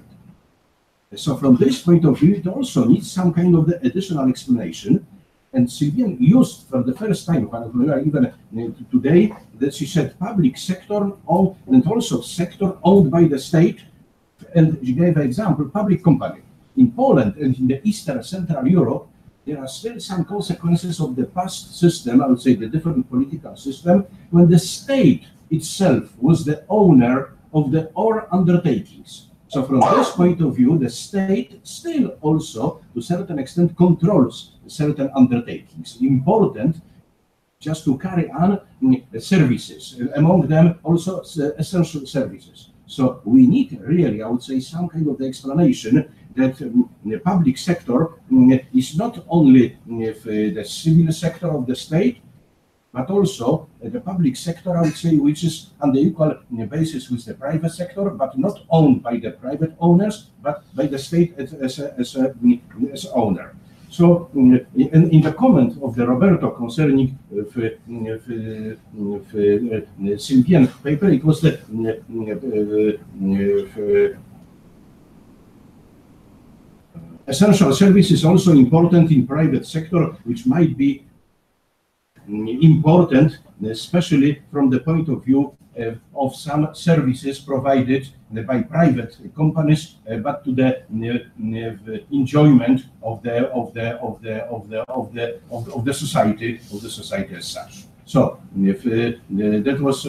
So from this point of view, it also needs some kind of the additional explanation. And Sylviane used for the first time, even today, that she said public sector owned, and also sector owned by the state. And she gave an example, public company. In Poland and in the Eastern Central Europe, there are still some consequences of the past system, I would say the different political system, when the state itself was the owner of the all undertakings. So from this point of view, the state still also, to a certain extent, controls certain undertakings. Important just to carry on services, among them also essential services. So we need really, I would say, some kind of the explanation that the public sector is not only the civil sector of the state, but also the public sector, I would say, which is on the equal basis with the private sector, but not owned by the private owners, but by the state as owner. So in the comment of the Roberto concerning Sylviane paper, it was the essential service is also important in private sector, which might be important, especially from the point of view of some services provided by private companies, but to the enjoyment of the society as such. So if that was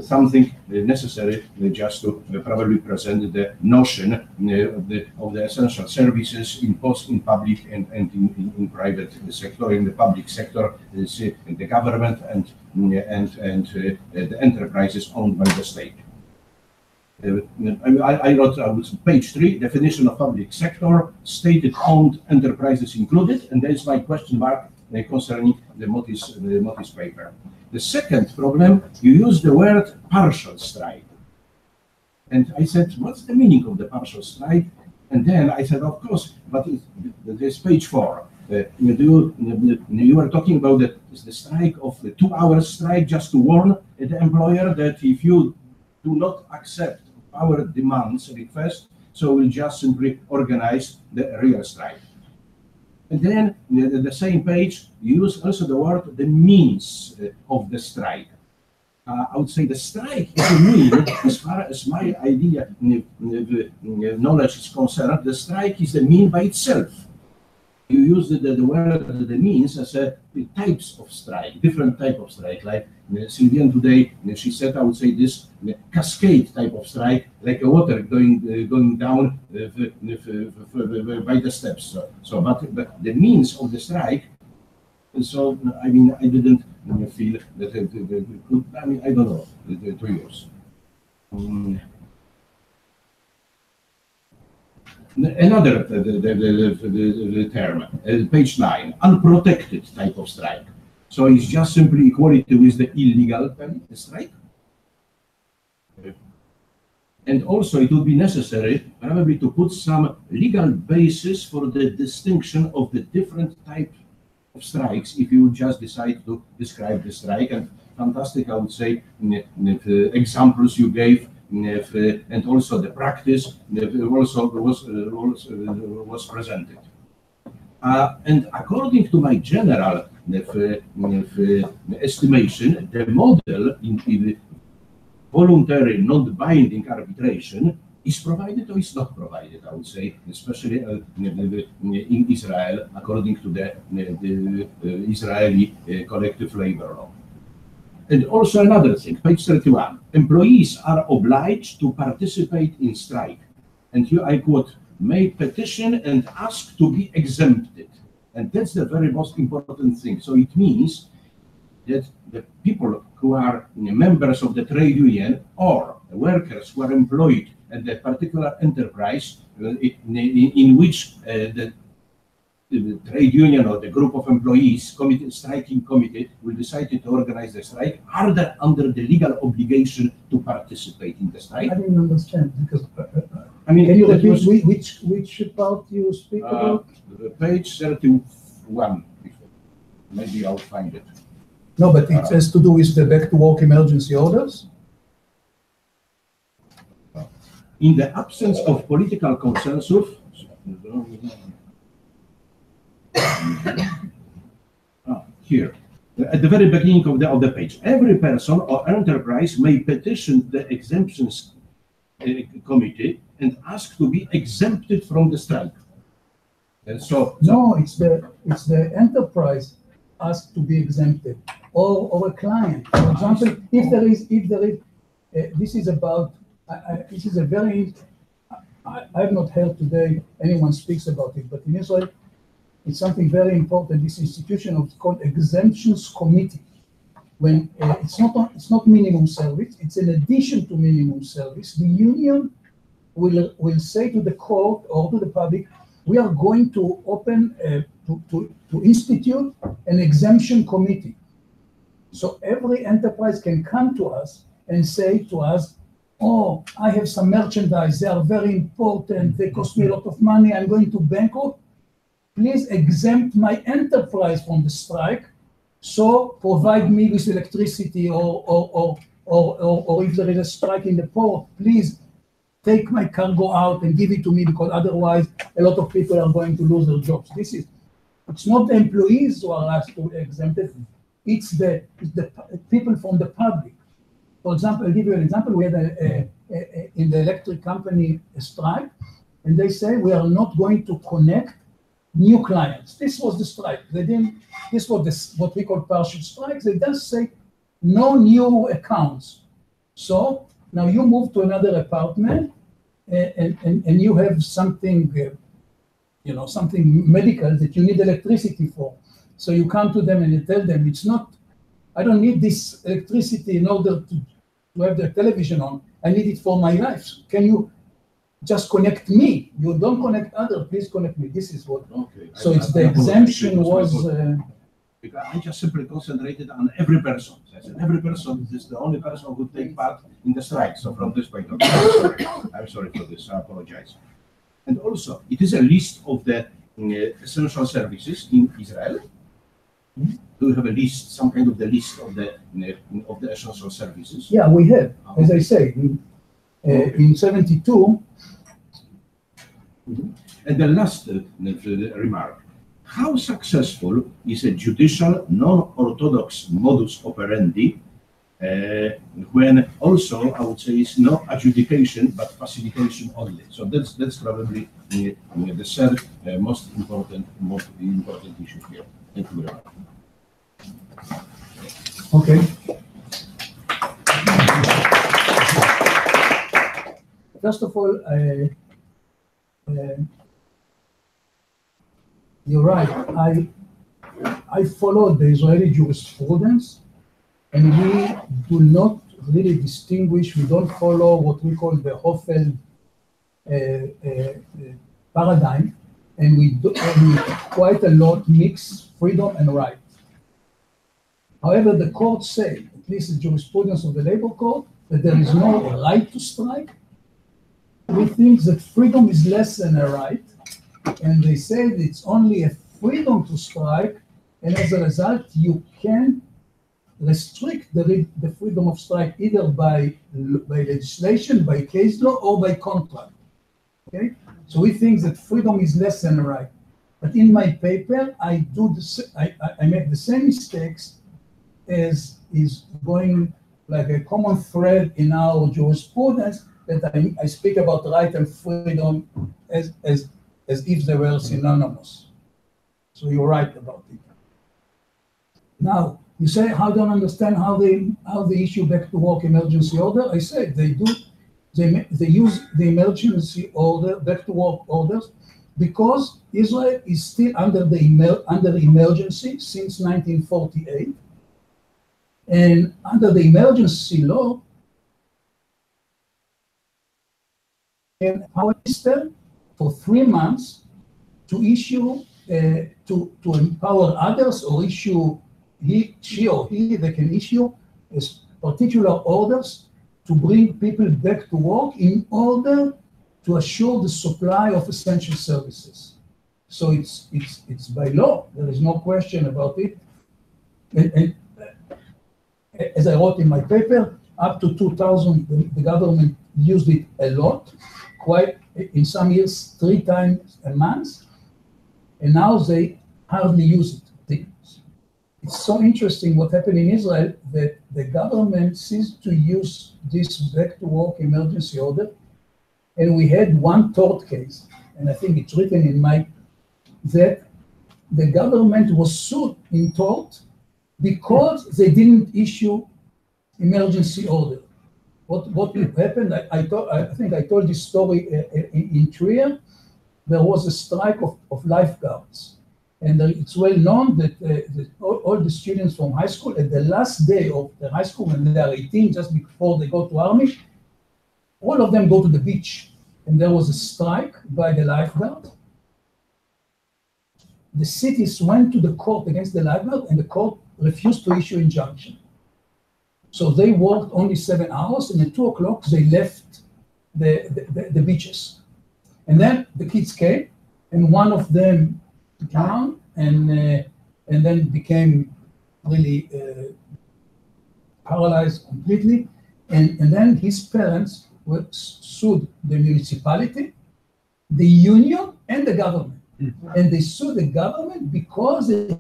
something necessary just to probably present the notion of the essential services in both in public and in private sector. In the public sector, the government and the enterprises owned by the state. I wrote page 3, definition of public sector, state-owned enterprises included, and there is my question mark concerning the Motis paper. The second problem, you use the word partial strike. And I said, what's the meaning of the partial strike? And then I said, of course, but there's page 4. You were talking about the strike of the 2-hour strike just to warn the employer that if you do not accept our demands, request, so we'll just simply organize the real strike. And then the same page, you use also the word the means of the strike. I would say the strike is a mean, as far as my idea knowledge is concerned, the strike is a mean by itself. You use the word the means as a types of strike, different type of strike. Like Sylviane today, she said, I would say this cascade type of strike, like a water going down by the steps. But the means of the strike. So I mean, I didn't feel that it could. I mean, I don't know. 2 years. Another the term, page 9, unprotected type of strike. So it's just simply equality with the illegal strike. And also it would be necessary probably to put some legal basis for the distinction of the different type of strikes if you just decide to describe the strike. And fantastic, I would say, examples you gave, and also the practice also was presented. And according to my general estimation, the model in voluntary non-binding arbitration is provided or is not provided, I would say, especially in Israel, according to the Israeli collective labor law. And also another thing, page 31, employees are obliged to participate in strike. And here I quote, may petition and ask to be exempted. And that's the very most important thing. So it means that the people who are members of the trade union or workers who are employed at the particular enterprise in which the trade union or the group of employees, striking committee, will decide to organize the strike, are they under the legal obligation to participate in the strike? I didn't understand because I mean, can you repeat which part you speak about? Page 31. Maybe I'll find it. No, but it has to do with the back to work emergency orders. In the absence of political consensus, here, at the very beginning of the page, every person or enterprise may petition the exemptions committee and ask to be exempted from the strike. And so No, it's the enterprise asked to be exempted, or a client. For example, if there is, this is about, this is a very, I have not heard today anyone speaks about it, but in Israel, it's something very important. This institution of called exemptions committee. When it's not minimum service, it's an addition to minimum service. The union will say to the court or to the public, we are going to open to institute an exemption committee. So every enterprise can come to us and say to us, oh, I have some merchandise, they are very important, they cost me a lot of money, I'm going to bankrupt. Please exempt my enterprise from the strike. So provide me with electricity or if there is a strike in the port, please take my cargo out and give it to me, because otherwise a lot of people are going to lose their jobs. It's not the employees who are asked to exempt it, it's the people from the public. For example, I'll give you an example. We had in the electric company a strike, and they say we are not going to connect new clients. This was the strike. This was what we call partial strikes. They just say no new accounts. So now you move to another apartment and you have something, something medical that you need electricity for. So you come to them and you tell them, I don't need this electricity in order to have the television on. I need it for my life. Can you just connect me? You don't connect others, please connect me. This is what. Okay. So it's the exemption was. Because I just simply concentrated on every person. I said every person is the only person who take part in the strike. So from this point of view, I'm sorry for this. I apologize. And also, it is a list of the essential services in Israel. Do you have a list, some kind of the list of the essential services? Yeah, we have. As I say, in 72. And the last remark. How successful is a judicial non-orthodox modus operandi when also, I would say, it's not adjudication, but facilitation only? So that's probably the third most important issue here. Thank you very much. Okay. First of all, you're right. I followed the Israeli jurisprudence, and we do not really distinguish. We don't follow what we call the Hofeld paradigm, and we quite a lot mix freedom and right. However, the courts say, at least the jurisprudence of the labor court, that there is no right to strike. We think that freedom is less than a right, and they say that it's only a freedom to strike, and as a result, you can restrict the freedom of strike either by legislation, by case law, or by contract. Okay, so we think that freedom is less than a right. But in my paper, I make the same mistakes as is going like a common thread in our jurisprudence, that I speak about right and freedom as if they were synonymous. So you're right about it. Now, you say, I don't understand how they issue back to work emergency order. I said they use the emergency order, back to work orders, because Israel is still under emergency since 1948. And under the emergency law, and power minister for 3 months to issue, to empower others, or issue, she or he, they can issue particular orders to bring people back to work in order to assure the supply of essential services. So it's by law, there is no question about it. And as I wrote in my paper, up to 2000, the government used it a lot, quite in some years 3 times a month, and now they hardly use it. It's so interesting what happened in Israel that the government ceased to use this back to work emergency order, and we had one tort case, and I think it's written in my, that the government was sued in tort because they didn't issue emergency order. What happened? I think I told this story in Trier. There was a strike of lifeguards, and it's well known that all the students from high school, at the last day of the high school when they are 18, just before they go to army, all of them go to the beach, and there was a strike by the lifeguard. The cities went to the court against the lifeguard, and the court refused to issue injunction. So they worked only 7 hours, and at 2 o'clock they left the beaches. And then the kids came, and one of them drowned, and then became really paralyzed completely. And then his parents sued the municipality, the union, and the government. And they sued the government because they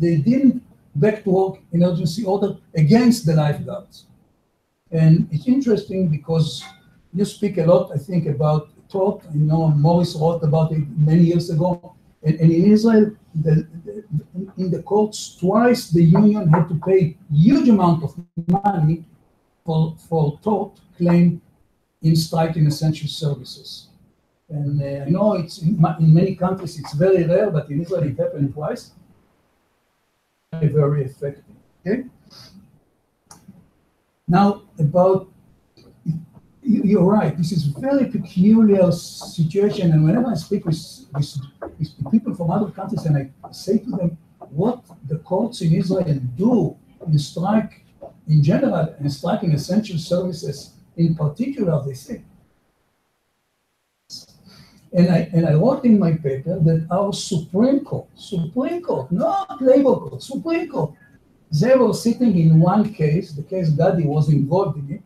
didn't back to work emergency order against the lifeguards. And it's interesting because you speak a lot, I think, about tort. You know, Morris wrote about it many years ago. And in Israel, in the courts, twice the union had to pay huge amount of money for tort claim in strike in essential services. And I know it's in many countries it's very rare, but in Israel it happened twice. Very effective. Okay. Now about, you're right. This is a very peculiar situation, and whenever I speak with people from other countries, and I say to them what the courts in Israel do in strike in general and strike in essential services in particular, they say. And I wrote in my paper that our Supreme Court, not Labor Court, Supreme Court, they were sitting in one case, the case Gadi was involved in it,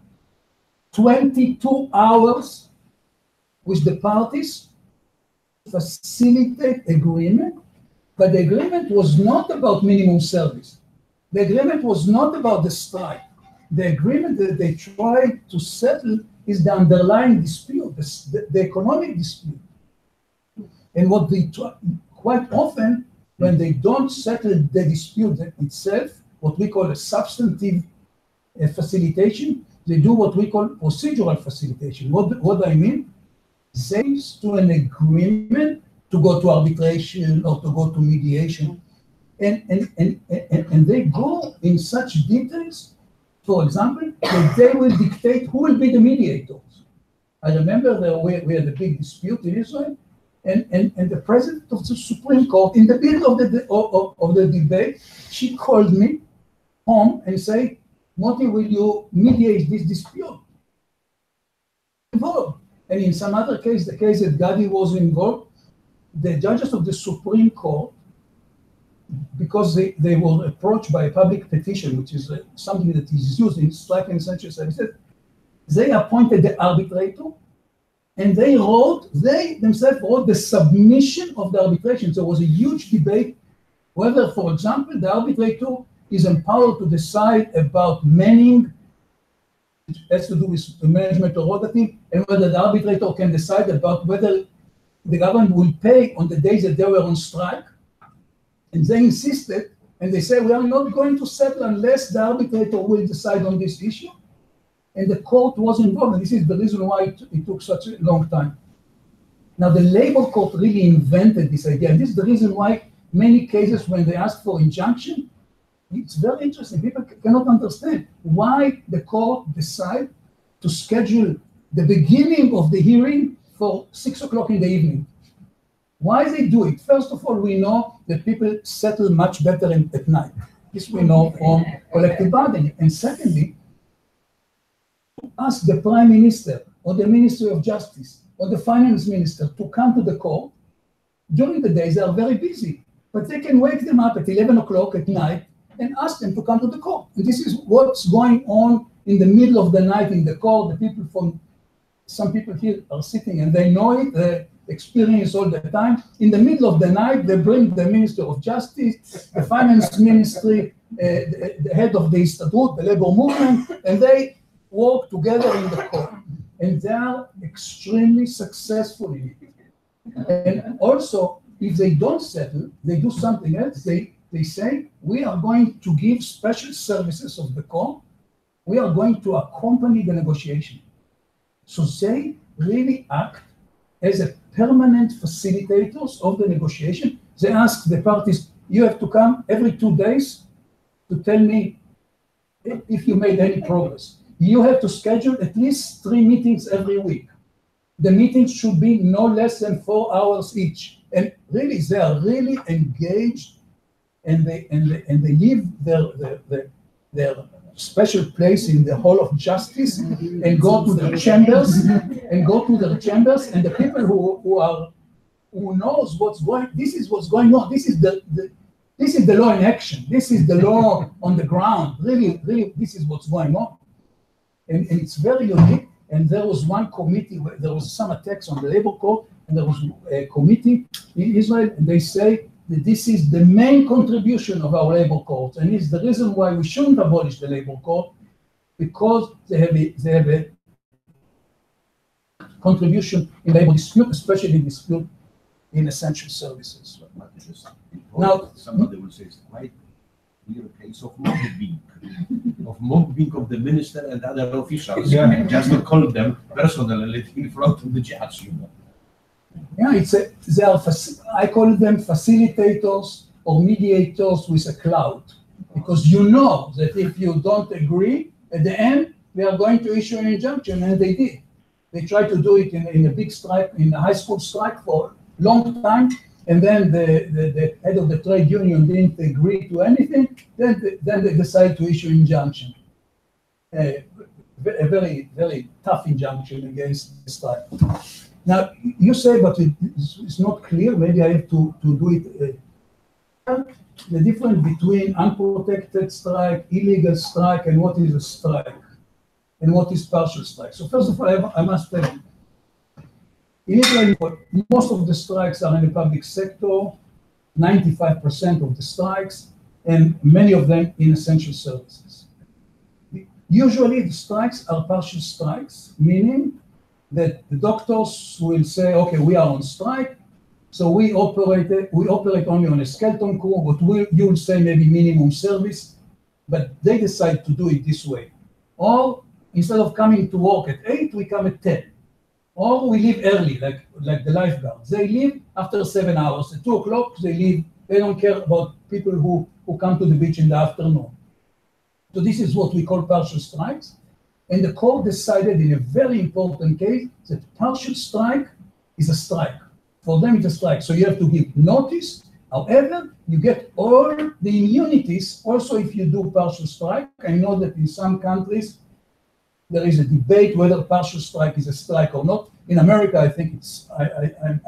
22 hours with the parties, facilitate agreement, but the agreement was not about minimum service. The agreement was not about the strike. The agreement that they tried to settle is the underlying dispute, the economic dispute. And what they try, quite often, when they don't settle the dispute itself, what we call a substantive facilitation, they do what we call procedural facilitation. What I mean? They to an agreement to go to arbitration or to go to mediation. And they go in such details, for example, that they will dictate who will be the mediators. I remember we had a big dispute in Israel, and the president of the Supreme Court, in the middle of the debate, she called me home and said, Moti, will you mediate this dispute? Involved. And in some other case, the case that Gadi was involved, the judges of the Supreme Court, because they were approached by a public petition, which is something that is used in strike and essential services, they appointed the arbitrator, and they themselves wrote the submission of the arbitration. So it was a huge debate whether, for example, the arbitrator is empowered to decide about manning, which has to do with the management prerogative, and whether the arbitrator can decide about whether the government will pay on the days that they were on strike. And they insisted, and they said, we are not going to settle unless the arbitrator will decide on this issue. And the court was involved, and this is the reason why it took such a long time. Now, the labor court really invented this idea, and this is the reason why many cases, when they ask for injunction, it's very interesting. People cannot understand why the court decide to schedule the beginning of the hearing for 6 o'clock in the evening. Why they do it? First of all, we know that people settle much better at night. This we know from collective bargaining. And secondly, ask the Prime Minister or the Ministry of Justice or the Finance Minister to come to the court. During the days, they are very busy, but they can wake them up at 11 o'clock at night and ask them to come to the court. And this is what's going on in the middle of the night in the court. The people some people here are sitting and they know it, they experience all the time. In the middle of the night, they bring the Minister of Justice, the Finance Ministry, the head of the Histadrut, the labor movement, and they work together in the court. And they are extremely successful in it. And also, if they don't settle, they do something else. They say, we are going to give special services of the court. We are going to accompany the negotiation. So they really act as a permanent facilitators of the negotiation. They ask the parties, you have to come every 2 days to tell me if you made any progress. You have to schedule at least 3 meetings every week. The meetings should be no less than 4 hours each. And really, they are really engaged, and they leave their special place in the Hall of Justice and go to their chambers and the people who knows what's going. This is what's going on. This is the law in action. This is the law on the ground. Really, this is what's going on. And it's very unique. And there was one committee where there was some attacks on the labor court, and there was a committee in Israel, and they say that this is the main contribution of our labor court, and it's the reason why we shouldn't abolish the labor court, because they have a contribution in labor dispute, especially dispute in essential services. Now, somebody will say, right? We are a case of mobbing of the minister and other officials. Yeah. Just to call them personally in front of the judge, you know. Yeah, I call them facilitators or mediators with a cloud, because you know that if you don't agree, at the end, we are going to issue an injunction, and they did. They tried to do it in a big strike, in a high school strike for a long time, and then the head of the trade union didn't agree to anything, then they decided to issue injunction. A very, very tough injunction against the strike. Now, you say, but it's not clear, maybe I have to do it. The difference between unprotected strike, illegal strike, and what is a strike, and what is partial strike. So first of all, I must tell you, in Israel, most of the strikes are in the public sector, 95% of the strikes, and many of them in essential services. Usually the strikes are partial strikes, meaning that the doctors will say, okay, we are on strike, so we operate only on a skeleton crew, but you will say maybe minimum service, but they decide to do it this way. Or instead of coming to work at 8, we come at 10. Or we leave early, like the lifeguards. They leave after 7 hours. At 2 o'clock, they leave. They don't care about people who come to the beach in the afternoon. So this is what we call partial strikes. And the court decided in a very important case that partial strike is a strike. For them, it's a strike. So you have to give notice. However, you get all the immunities also if you do partial strike. I know that in some countries, there is a debate whether partial strike is a strike or not. In America, I think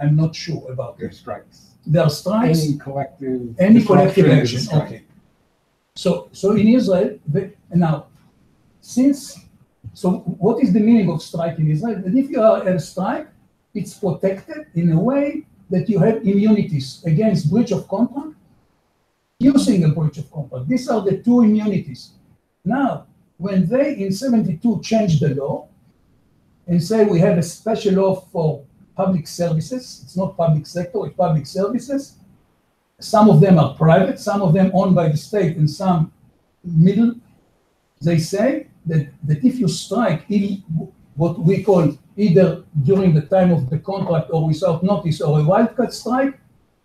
I'm not sure about it. There are strikes. There are strikes. Any collective action. is a strike. Okay. So in Israel, now, so what is the meaning of strike in Israel? That if you are a strike, it's protected in a way that you have immunities against breach of contract, using a breach of contract. These are the two immunities. Now, when they in 72 changed the law and say we have a special law for public services, it's not public sector, it's public services. Some of them are private, some of them owned by the state, and some middle. They say that if you strike what we call either during the time of the contract or without notice or a wildcat strike,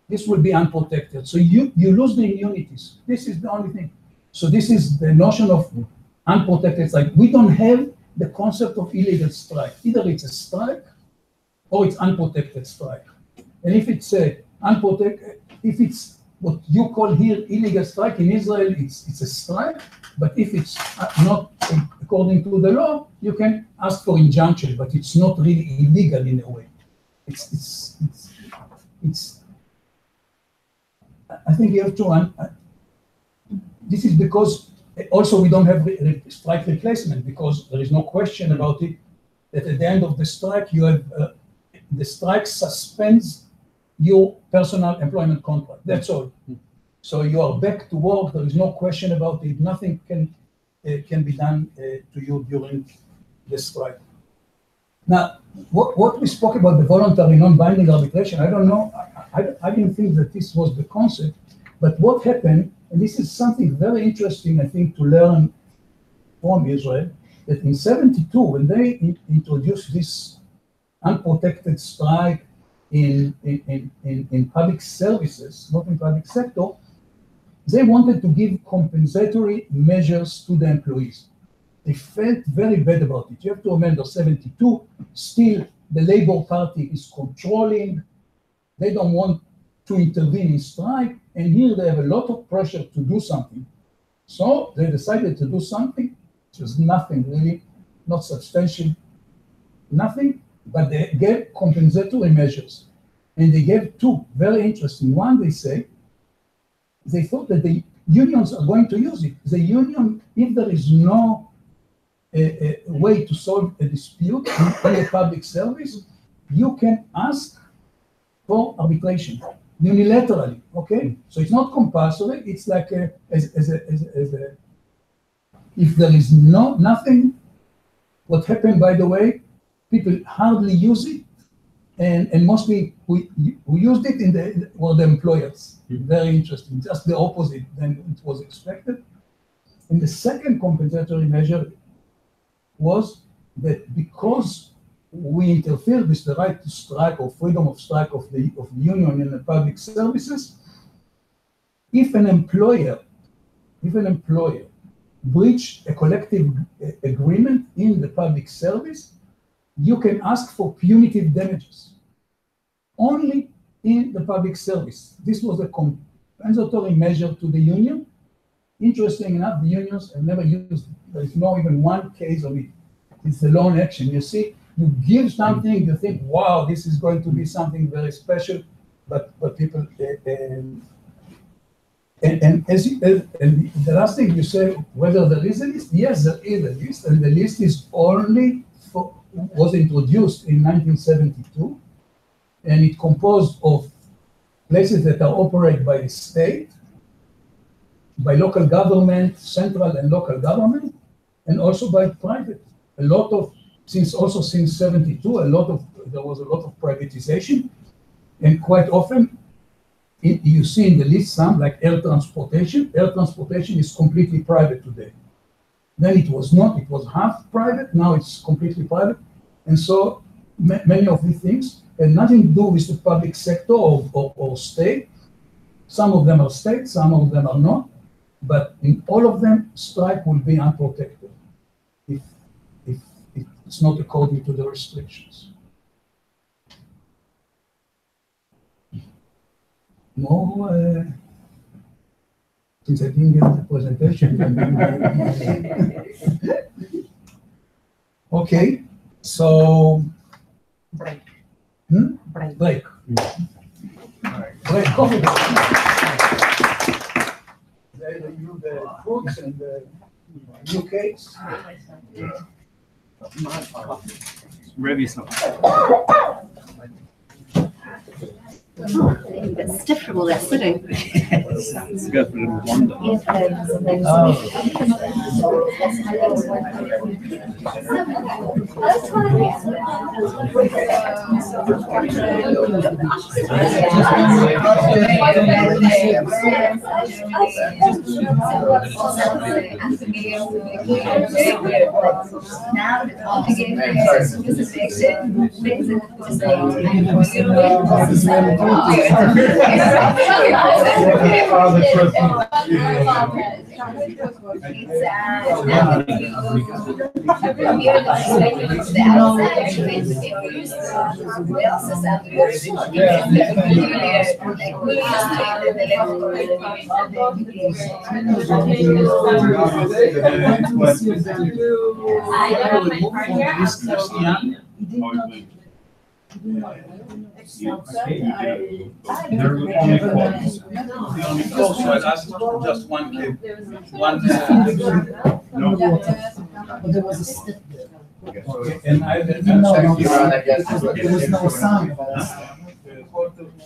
this will be unprotected. So you lose the immunities. This is the only thing. So this is the notion of unprotected strike. We don't have the concept of illegal strike. Either it's a strike or it's unprotected strike. And if it's if it's what you call here illegal strike in Israel, it's a strike. But if it's not according to the law, you can ask for injunction, but it's not really illegal in a way. It's I think you have to this is because also we don't have strike replacement, because there is no question about it, that at the end of the strike, you have, the strike suspends your personal employment contract. That's all. So you are back to work. There is no question about it. Nothing can be done to you during the strike. Now, what we spoke about the voluntary non-binding arbitration, I don't know. I didn't think that this was the concept, but what happened, and this is something very interesting, I think, to learn from Israel, that in '72, when they introduced this unprotected strike in public services, not in public sector, they wanted to give compensatory measures to the employees. They felt very bad about it. You have to remember, '72, still the Labour Party is controlling. They don't want to intervene in strike, and here they have a lot of pressure to do something. So they decided to do something, which was nothing really, not substantial, nothing, but they gave compensatory measures. And they gave two very interesting. One, they say, they thought that the unions are going to use it. The union, if there is no way to solve a dispute in a public service, you can ask for arbitration unilaterally. Okay, so it's not compulsory. It's like if there is nothing. What happened, by the way, people hardly use it, and mostly who used it were the employers. Very interesting. Just the opposite than it was expected. And the second compensatory measure was that because we interfered with the right to strike or freedom of strike of the union in the public services, if an employer breached a collective agreement in the public service, you can ask for punitive damages only in the public service. This was a compensatory measure to the union. Interesting enough, the unions have never used it. There is no even one case of it. It's a lone action. You see, you give something, you think, wow, this is going to be something very special, but people, and the last thing you say, whether there is a list, yes, there is a list, and the list was introduced in 1972, and it composed of places that are operated by the state, by local government, central and local government, and also by private. Since '72, there was a lot of privatization, and quite often you see in the list some like air transportation. Air transportation is completely private today. Then it was not, it was half private, now it's completely private. And so many of these things have nothing to do with the public sector or state. Some of them are state, some of them are not, but in all of them, strike will be unprotected if it's not according to the restrictions. More, since I didn't get the presentation. Okay, so Break. Break. Break, coffee break. They review the books and the new cakes. Review some. It's stiff from all that sitting. It's good for the wonder. Except that I They're looking at quotes. Also, I asked just one, one, No. But there was a step there. And I, No, checked no, Iran, I guess. there was no sound.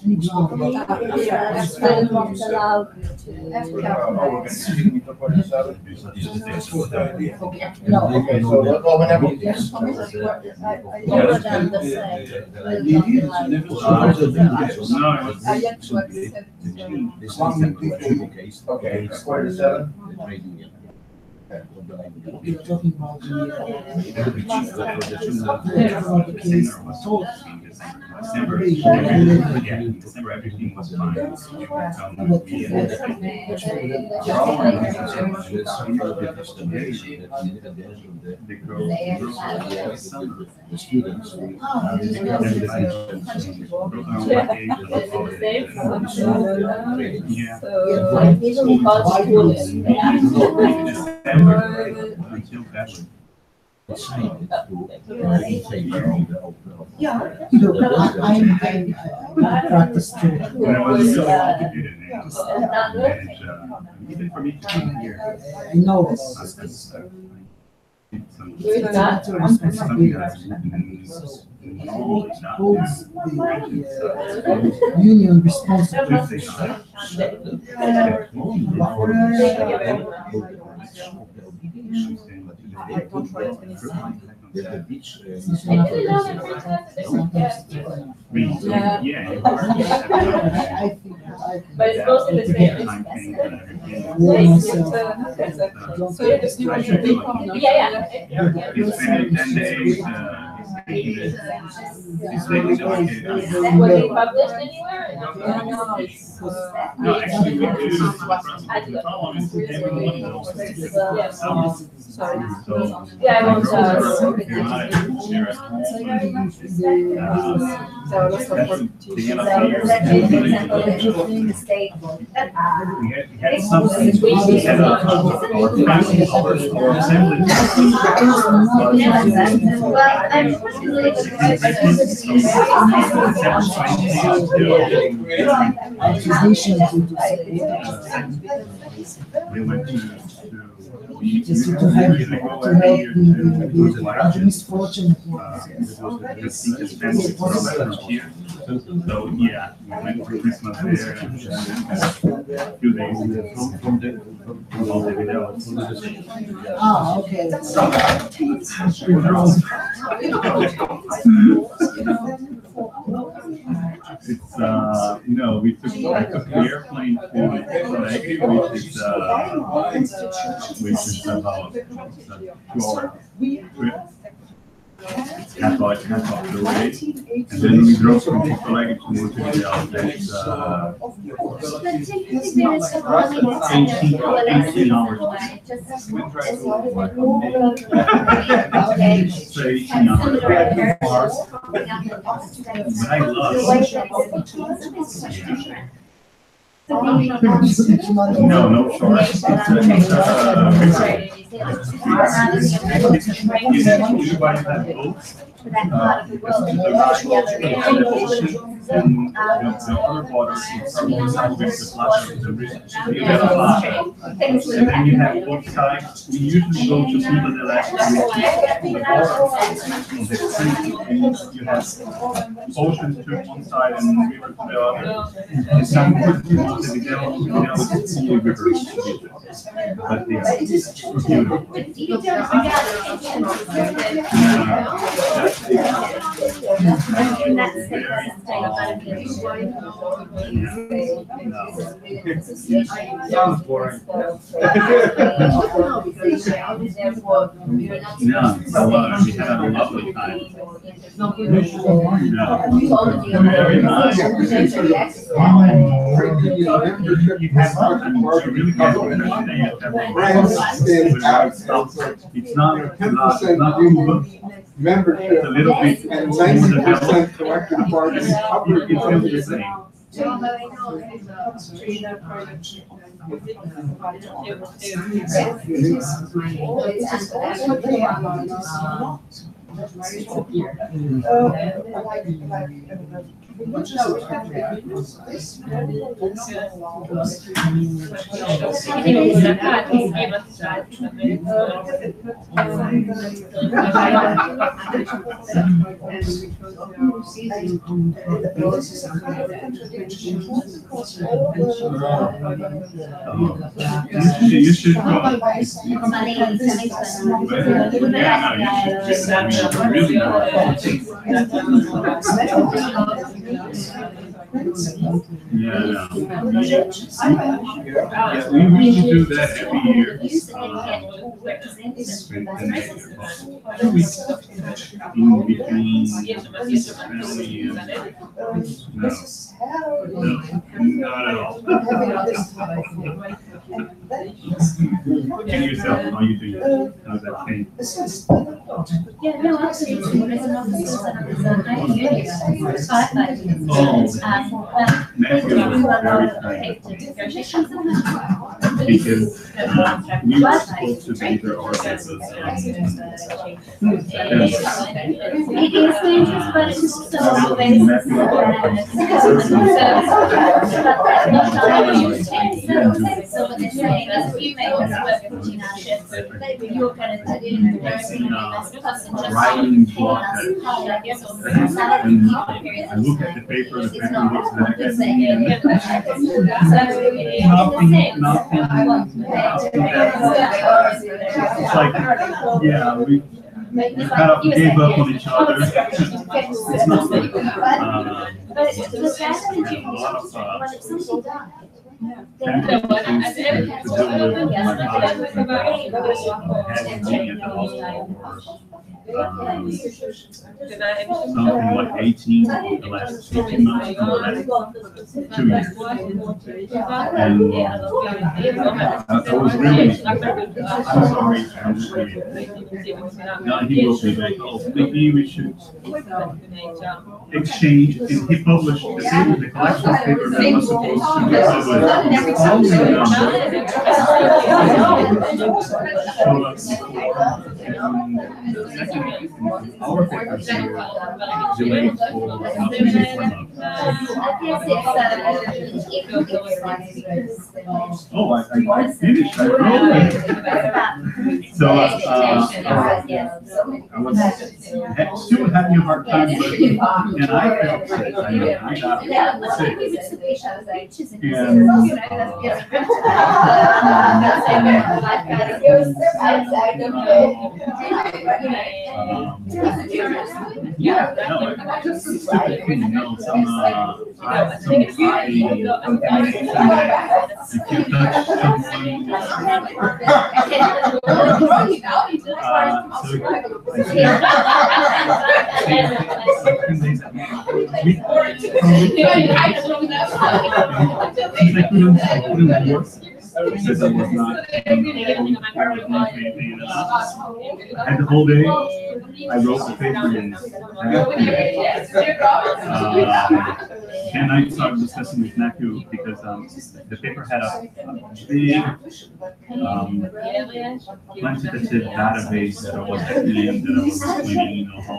Any sound. we're No. Okay, so, well, whenever. I yet to accept. Okay, 4 to 7. You're talking about December, everything was fine. The students. Until that. Yeah. Look, I practice too. When I was still computer names, and even for me to be here, I know I this. spent some It's not a responsibility. Holds the union responsible. The beach. But it's mostly the same. Was it published anywhere? No, actually, we do. The problem is everyone knows. Yeah, I won't, we went to Just to help the misfortune. So yeah, we went for Christmas there and a few days from all the videos. Ah, okay. It's I took the airplane to Colegio, which is about 2-hour trip. Half of the way, and then we drove from Colegio to Montevideo. That's 18 hours. So 18 hours. But I love no shorts. Everybody that boats. The other water is inside with the flash of the river. And then you have both sides. We usually go to Punta del Este, you have ocean to one side and river to the other. In some Montevideo is only rivers. But yeah, it's beautiful. sounds boring. Yeah, so we had a lovely time. Very nice. You have to really get it's not Membership it's a little bit and more 90% collective bargaining. It's really the same. You should go. Yeah, we should do that every year. In between family and not at all. And yourself, how you doing? How's that thing? Yeah, no, absolutely. There's an office that is firefighting. Matthew was very kind because we were supposed to be their orphans. It is dangerous, but it's also always so what they're saying is if you make us work 14 hour shifts, you're going to do writing block that. And I look at the paper, the paper looks back at me. It's like, yeah, we kind of gave up on each other. It's not good. Something like 18 the last 18 months, the last 2 years. And I was really, I'm sorry, I'm just really. Now he wrote me like, oh, maybe we should exchange, and he published the paper, the collection paper that was supposed to be published. Our papers were delayed for oh, I finished. I wrote it. So I was still having a hard time, but, and I felt sick. I got sick. Yeah, no, just stupid thing, you know, some if you touch something, because I was not and the whole day I wrote the paper in and I started discussing with Matthew because the paper had a big quantitative database that I was explaining, you know, how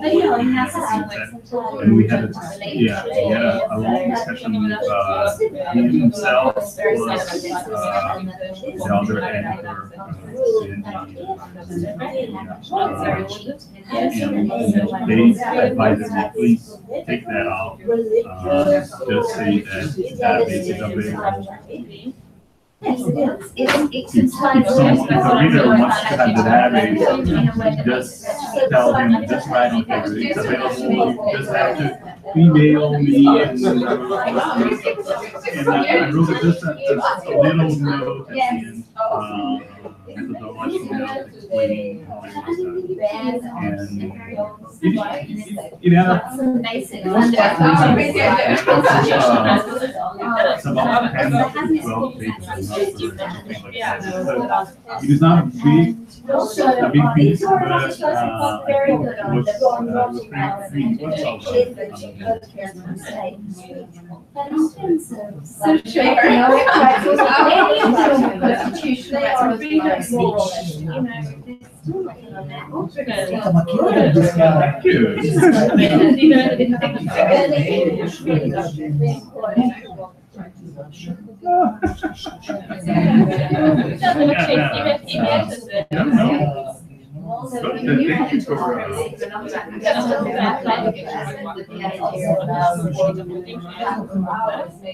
and we had a long discussion with him himself plus the other editor and they advised me, please take that off. Just say that database is available. Yes, it is. If If a reader wants to have the database, just tell him, just write on paper, it's available, you just have to email me and I wrote just a little note at the end. Methodology note explaining how it was done. And it had it's about 10 to 12 pages. It is not a big piece, but I think it was pretty But in terms of social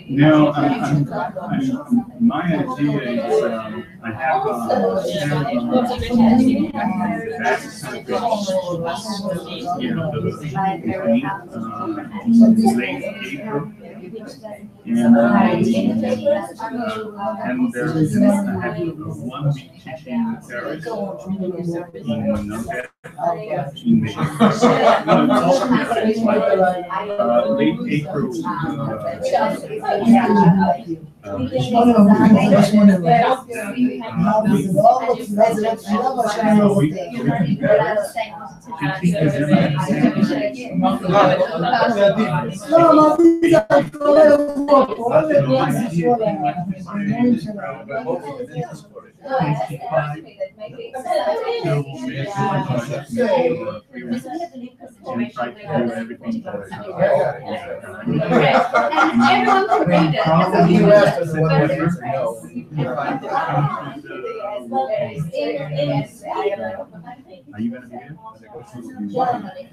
No, my idea is, I have, late April. And there's, I have 1 week teaching in Paris, in Nanterre, in late April. Are you gonna be here?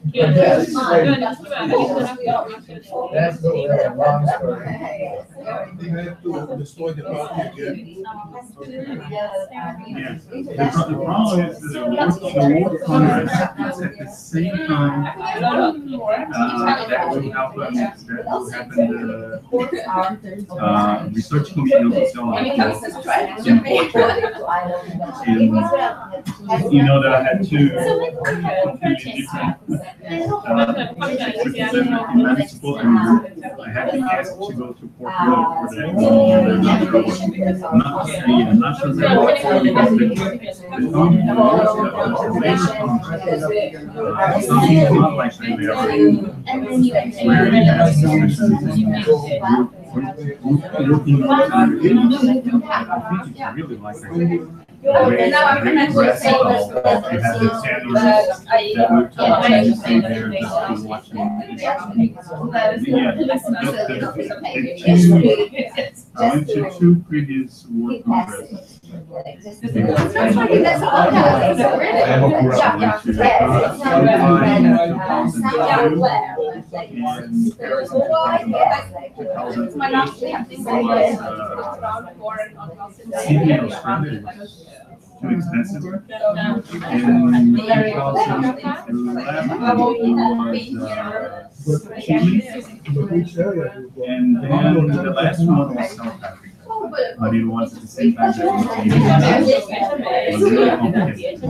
Yes. That's the long story. You have to destroy the property again. Yeah. The problem is the World Congress is at the same time that will happen, the research committee of the in Portugal. And you know that I had two completely different municipal, and I had been asked to go to Portugal for the not sure I went to 2 previous World Congresses. Too expensive. In 2011 was Chile, and then the last one was South Africa. But it was at the same time that it was really complicated.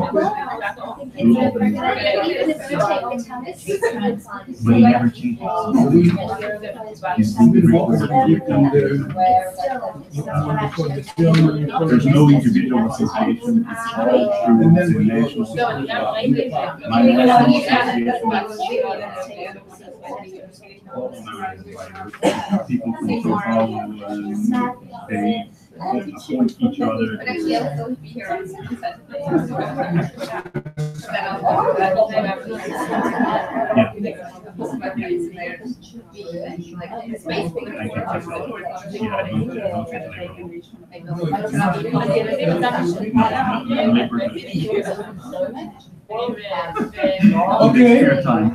But it never changes. There's no individual association. It's all through the national system. My national association, people from Sao Paulo, they appoint each other. Okay. Time.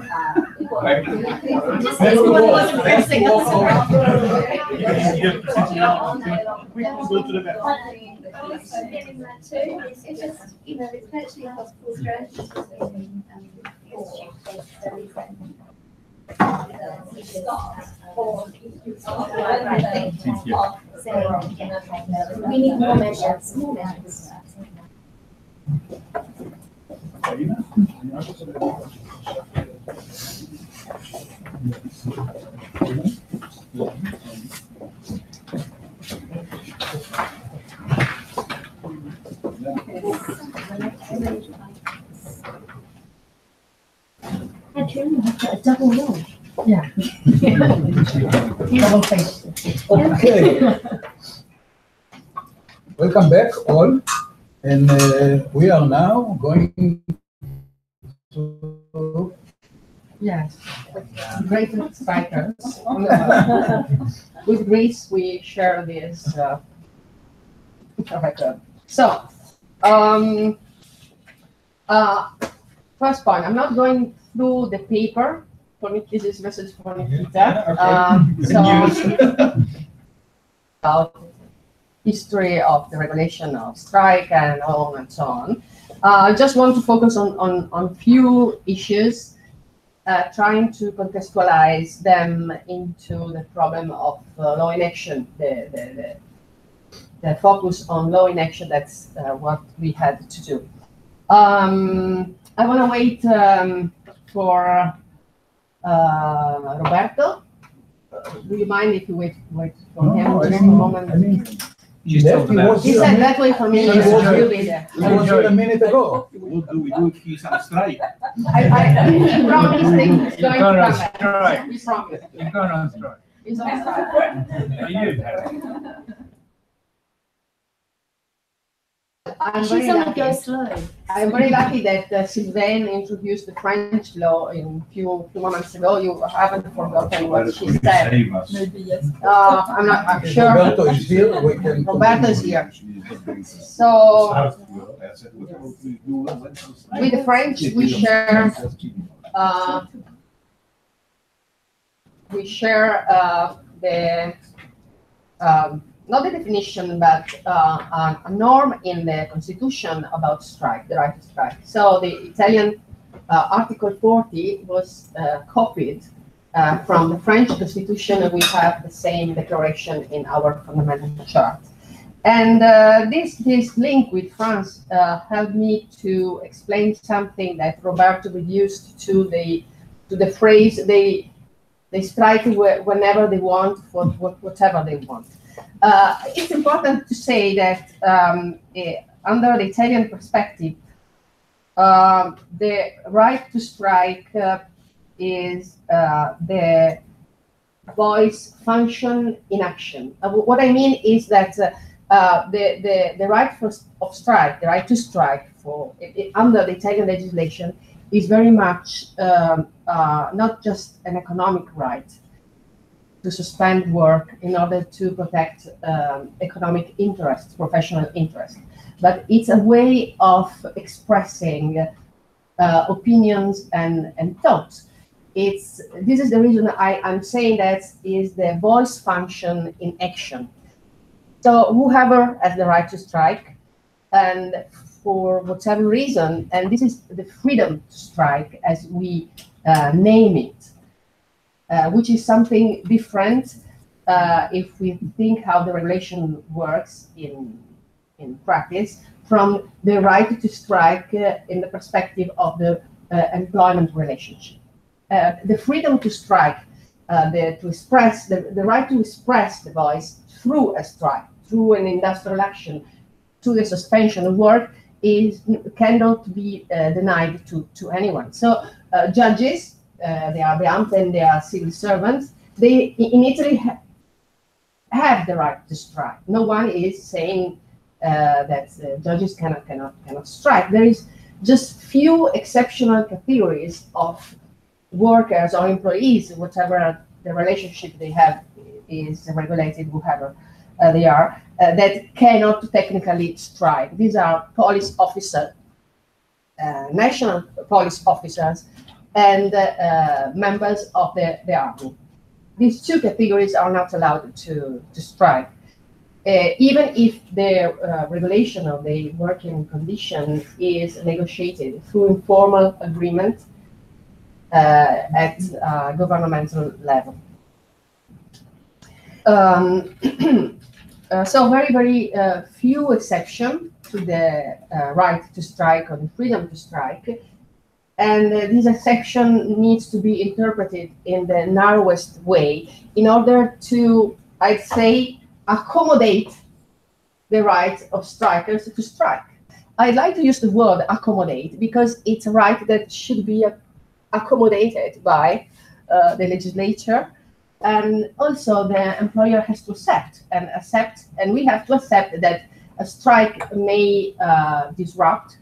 We need more measures, more measures. A double roll. Yeah. Double face. Okay. Welcome back all. And we are now going to Yes, great strikers. With Greece, we share this record. So, first point, I'm not going through the paper. For me, this is message for Nikita. About history of the regulation of strike and on and so on. I just want to focus on few issues, trying to contextualize them into the problem of law in action, the focus on law in action. That's what we had to do. I want to wait for Roberto. Do you mind if you wait for him just a moment? I mean, She's left, talking he about- was He here a said minute- that way for me. He was He'll here- be there. he was here a minute ago. What do we do if he's on strike? He promised he's going to come gonna back. strike. He promised. You're going on strike. He's on strike. Are you, Harry? I'm She's very gonna lucky. go slow. I'm very lucky that Sylvain introduced the French law in few moments ago. You haven't forgotten what she said. Save us. Maybe yes. I'm If sure. Roberto is here, we can. Roberto is here. So with the French, we share the not the definition, but a norm in the Constitution about strike, the right to strike. So the Italian Article 40 was copied from the French Constitution, and we have the same declaration in our fundamental chart. And this link with France helped me to explain something that Roberto reduced to the phrase they strike whenever they want for whatever they want. It's important to say that under the Italian perspective, the right to strike is the voice function in action. What I mean is that the right of strike, the right to strike under the Italian legislation is very much not just an economic right to suspend work in order to protect economic interests, professional interests, but it's a way of expressing opinions and thoughts. This is the reason I'm saying that is the voice function in action. So whoever has the right to strike, and for whatever reason, and this is the freedom to strike as we name it, which is something different if we think how the regulation works in practice from the right to strike in the perspective of the employment relationship. The freedom to strike, the right to express the voice through a strike, through an industrial action, to the suspension of work cannot be denied to anyone. So judges, they are Beamte and they are civil servants, they in Italy have the right to strike. No one is saying that judges cannot strike. There is just few exceptional categories of workers or employees, whatever the relationship they have is regulated, whoever they are, that cannot technically strike. These are police officers, national police officers, and members of the army. These two categories are not allowed to strike. Even if the regulation of the working condition is negotiated through informal agreement at governmental level. So very few exceptions to the right to strike or the freedom to strike. And this exception needs to be interpreted in the narrowest way in order to, I'd say, accommodate the right of strikers to strike. I'd like to use the word accommodate because it's a right that should be accommodated by the legislature, and also the employer has to accept, and we have to accept that a strike may disrupt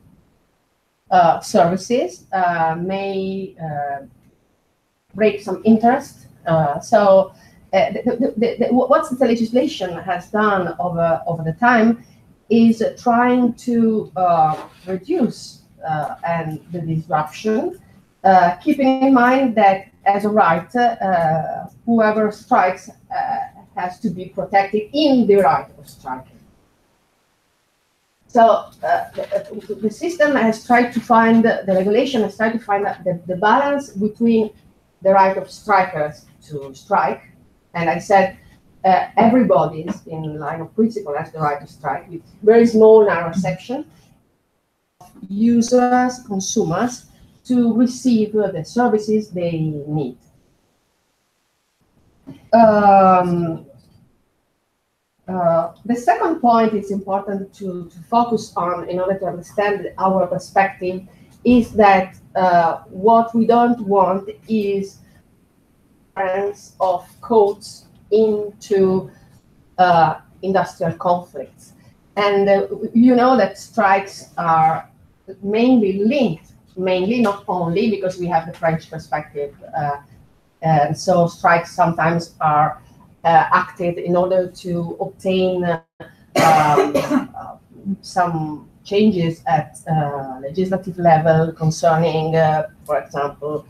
services, may break some interest. What the legislation has done over the time is trying to reduce and the disruption, keeping in mind that as a right, whoever strikes has to be protected in the right of striking. So the system has tried to find, the regulation has tried to find the balance between the right of strikers to strike, and I said everybody in line of principle has the right to strike, with very small narrow section, users, consumers, to receive the services they need. The second point is important to focus on in order to understand our perspective is that what we don't want is of codes into industrial conflicts. And you know that strikes are mainly linked, not only because we have the French perspective, and so strikes sometimes are acted in order to obtain some changes at legislative level concerning, for example,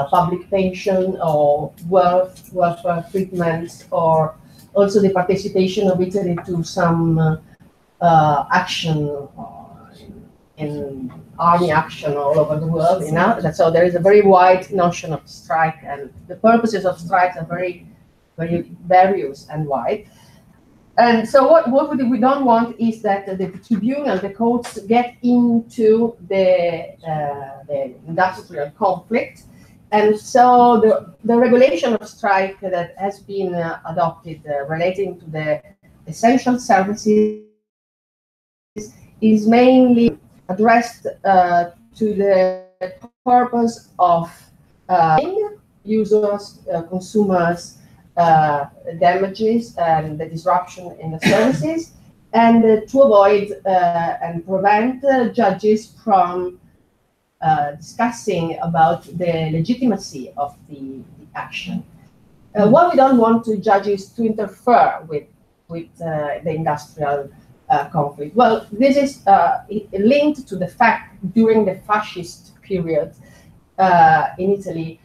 public pension or welfare treatment, or also the participation of Italy to some action in army action all over the world. You know? So there is a very wide notion of strike, and the purposes of strikes are very various and wide. And so what we don't want is that the tribunal, the courts, get into the industrial conflict. And so the regulation of strike that has been adopted relating to the essential services is mainly addressed to the purpose of users, consumers, damages and the disruption in the services, and to avoid and prevent judges from discussing about the legitimacy of the action. What we don't want to judges to interfere with the industrial conflict. Well, this is linked to the fact during the fascist period in Italy,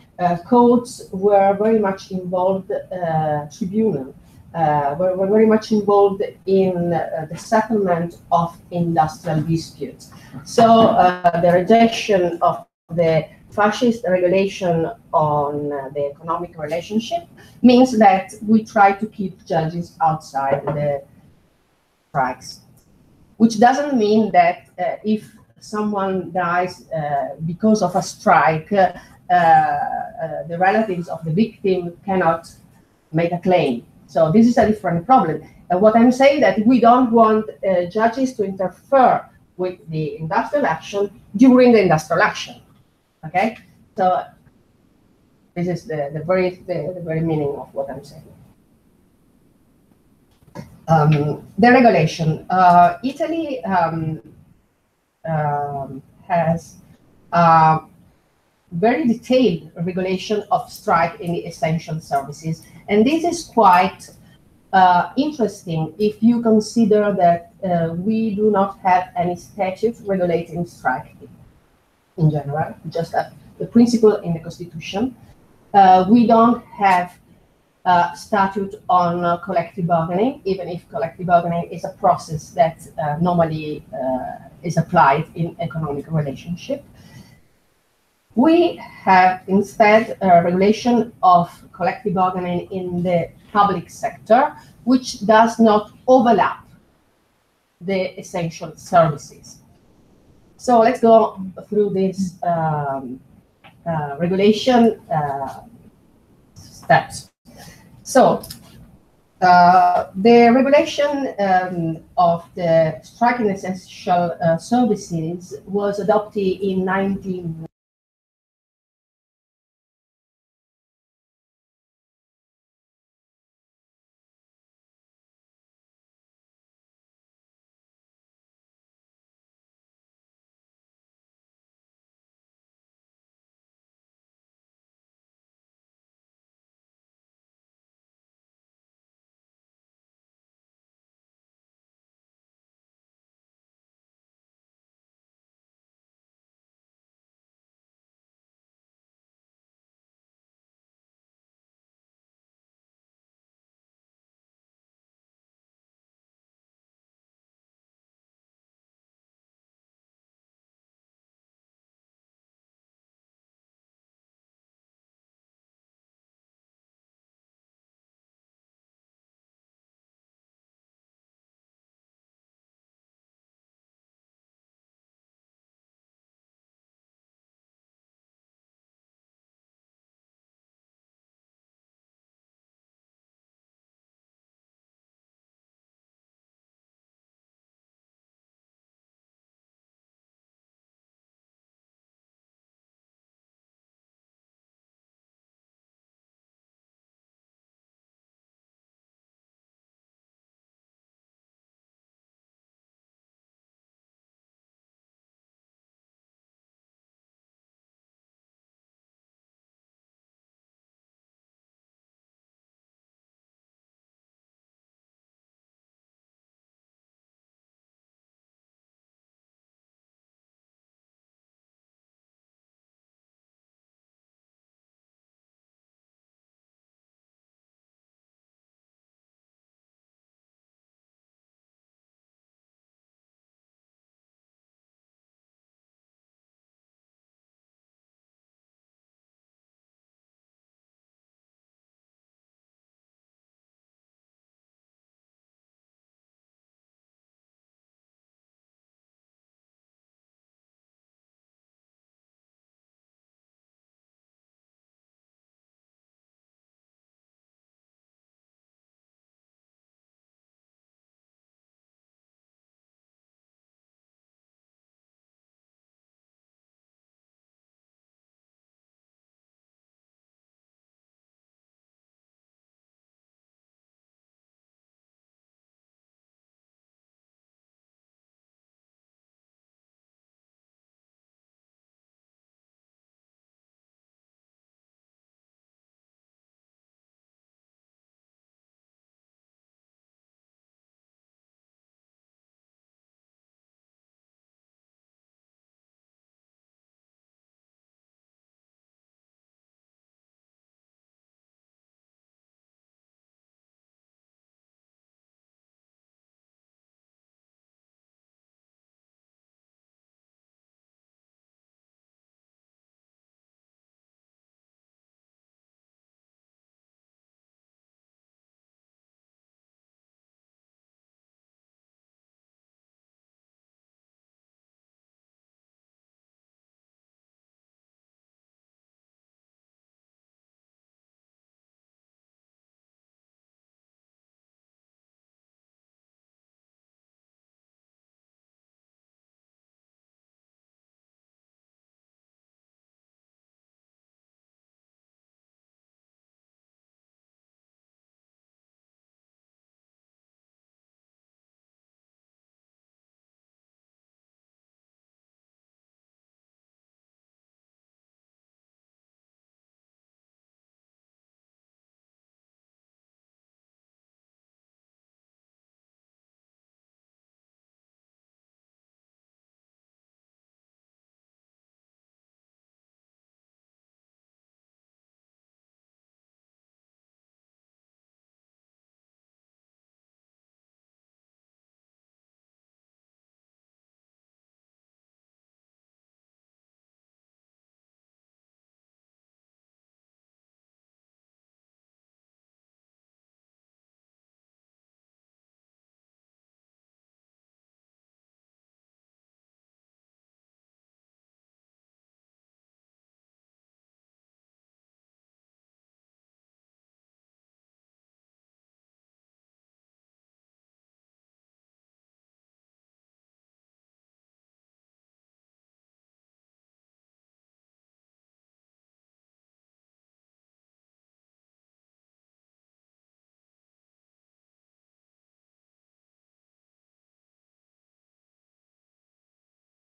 courts were very much involved, tribunal were very much involved in the settlement of industrial disputes. So the rejection of the fascist regulation on the economic relationship means that we try to keep judges outside the strikes, which doesn't mean that if someone dies because of a strike, the relatives of the victim cannot make a claim. So this is a different problem. What I'm saying that we don't want judges to interfere with the industrial action during the industrial action. Okay, so this is the very meaning of what I'm saying. The regulation. Italy has very detailed regulation of strike in the essential services, and this is quite interesting if you consider that we do not have any statute regulating strike in general, just the principle in the Constitution. We don't have a statute on collective bargaining, even if collective bargaining is a process that normally is applied in economic relationship. We have instead a regulation of collective bargaining in the public sector, which does not overlap the essential services. So let's go through this regulation steps. So the regulation of the striking essential services was adopted in 19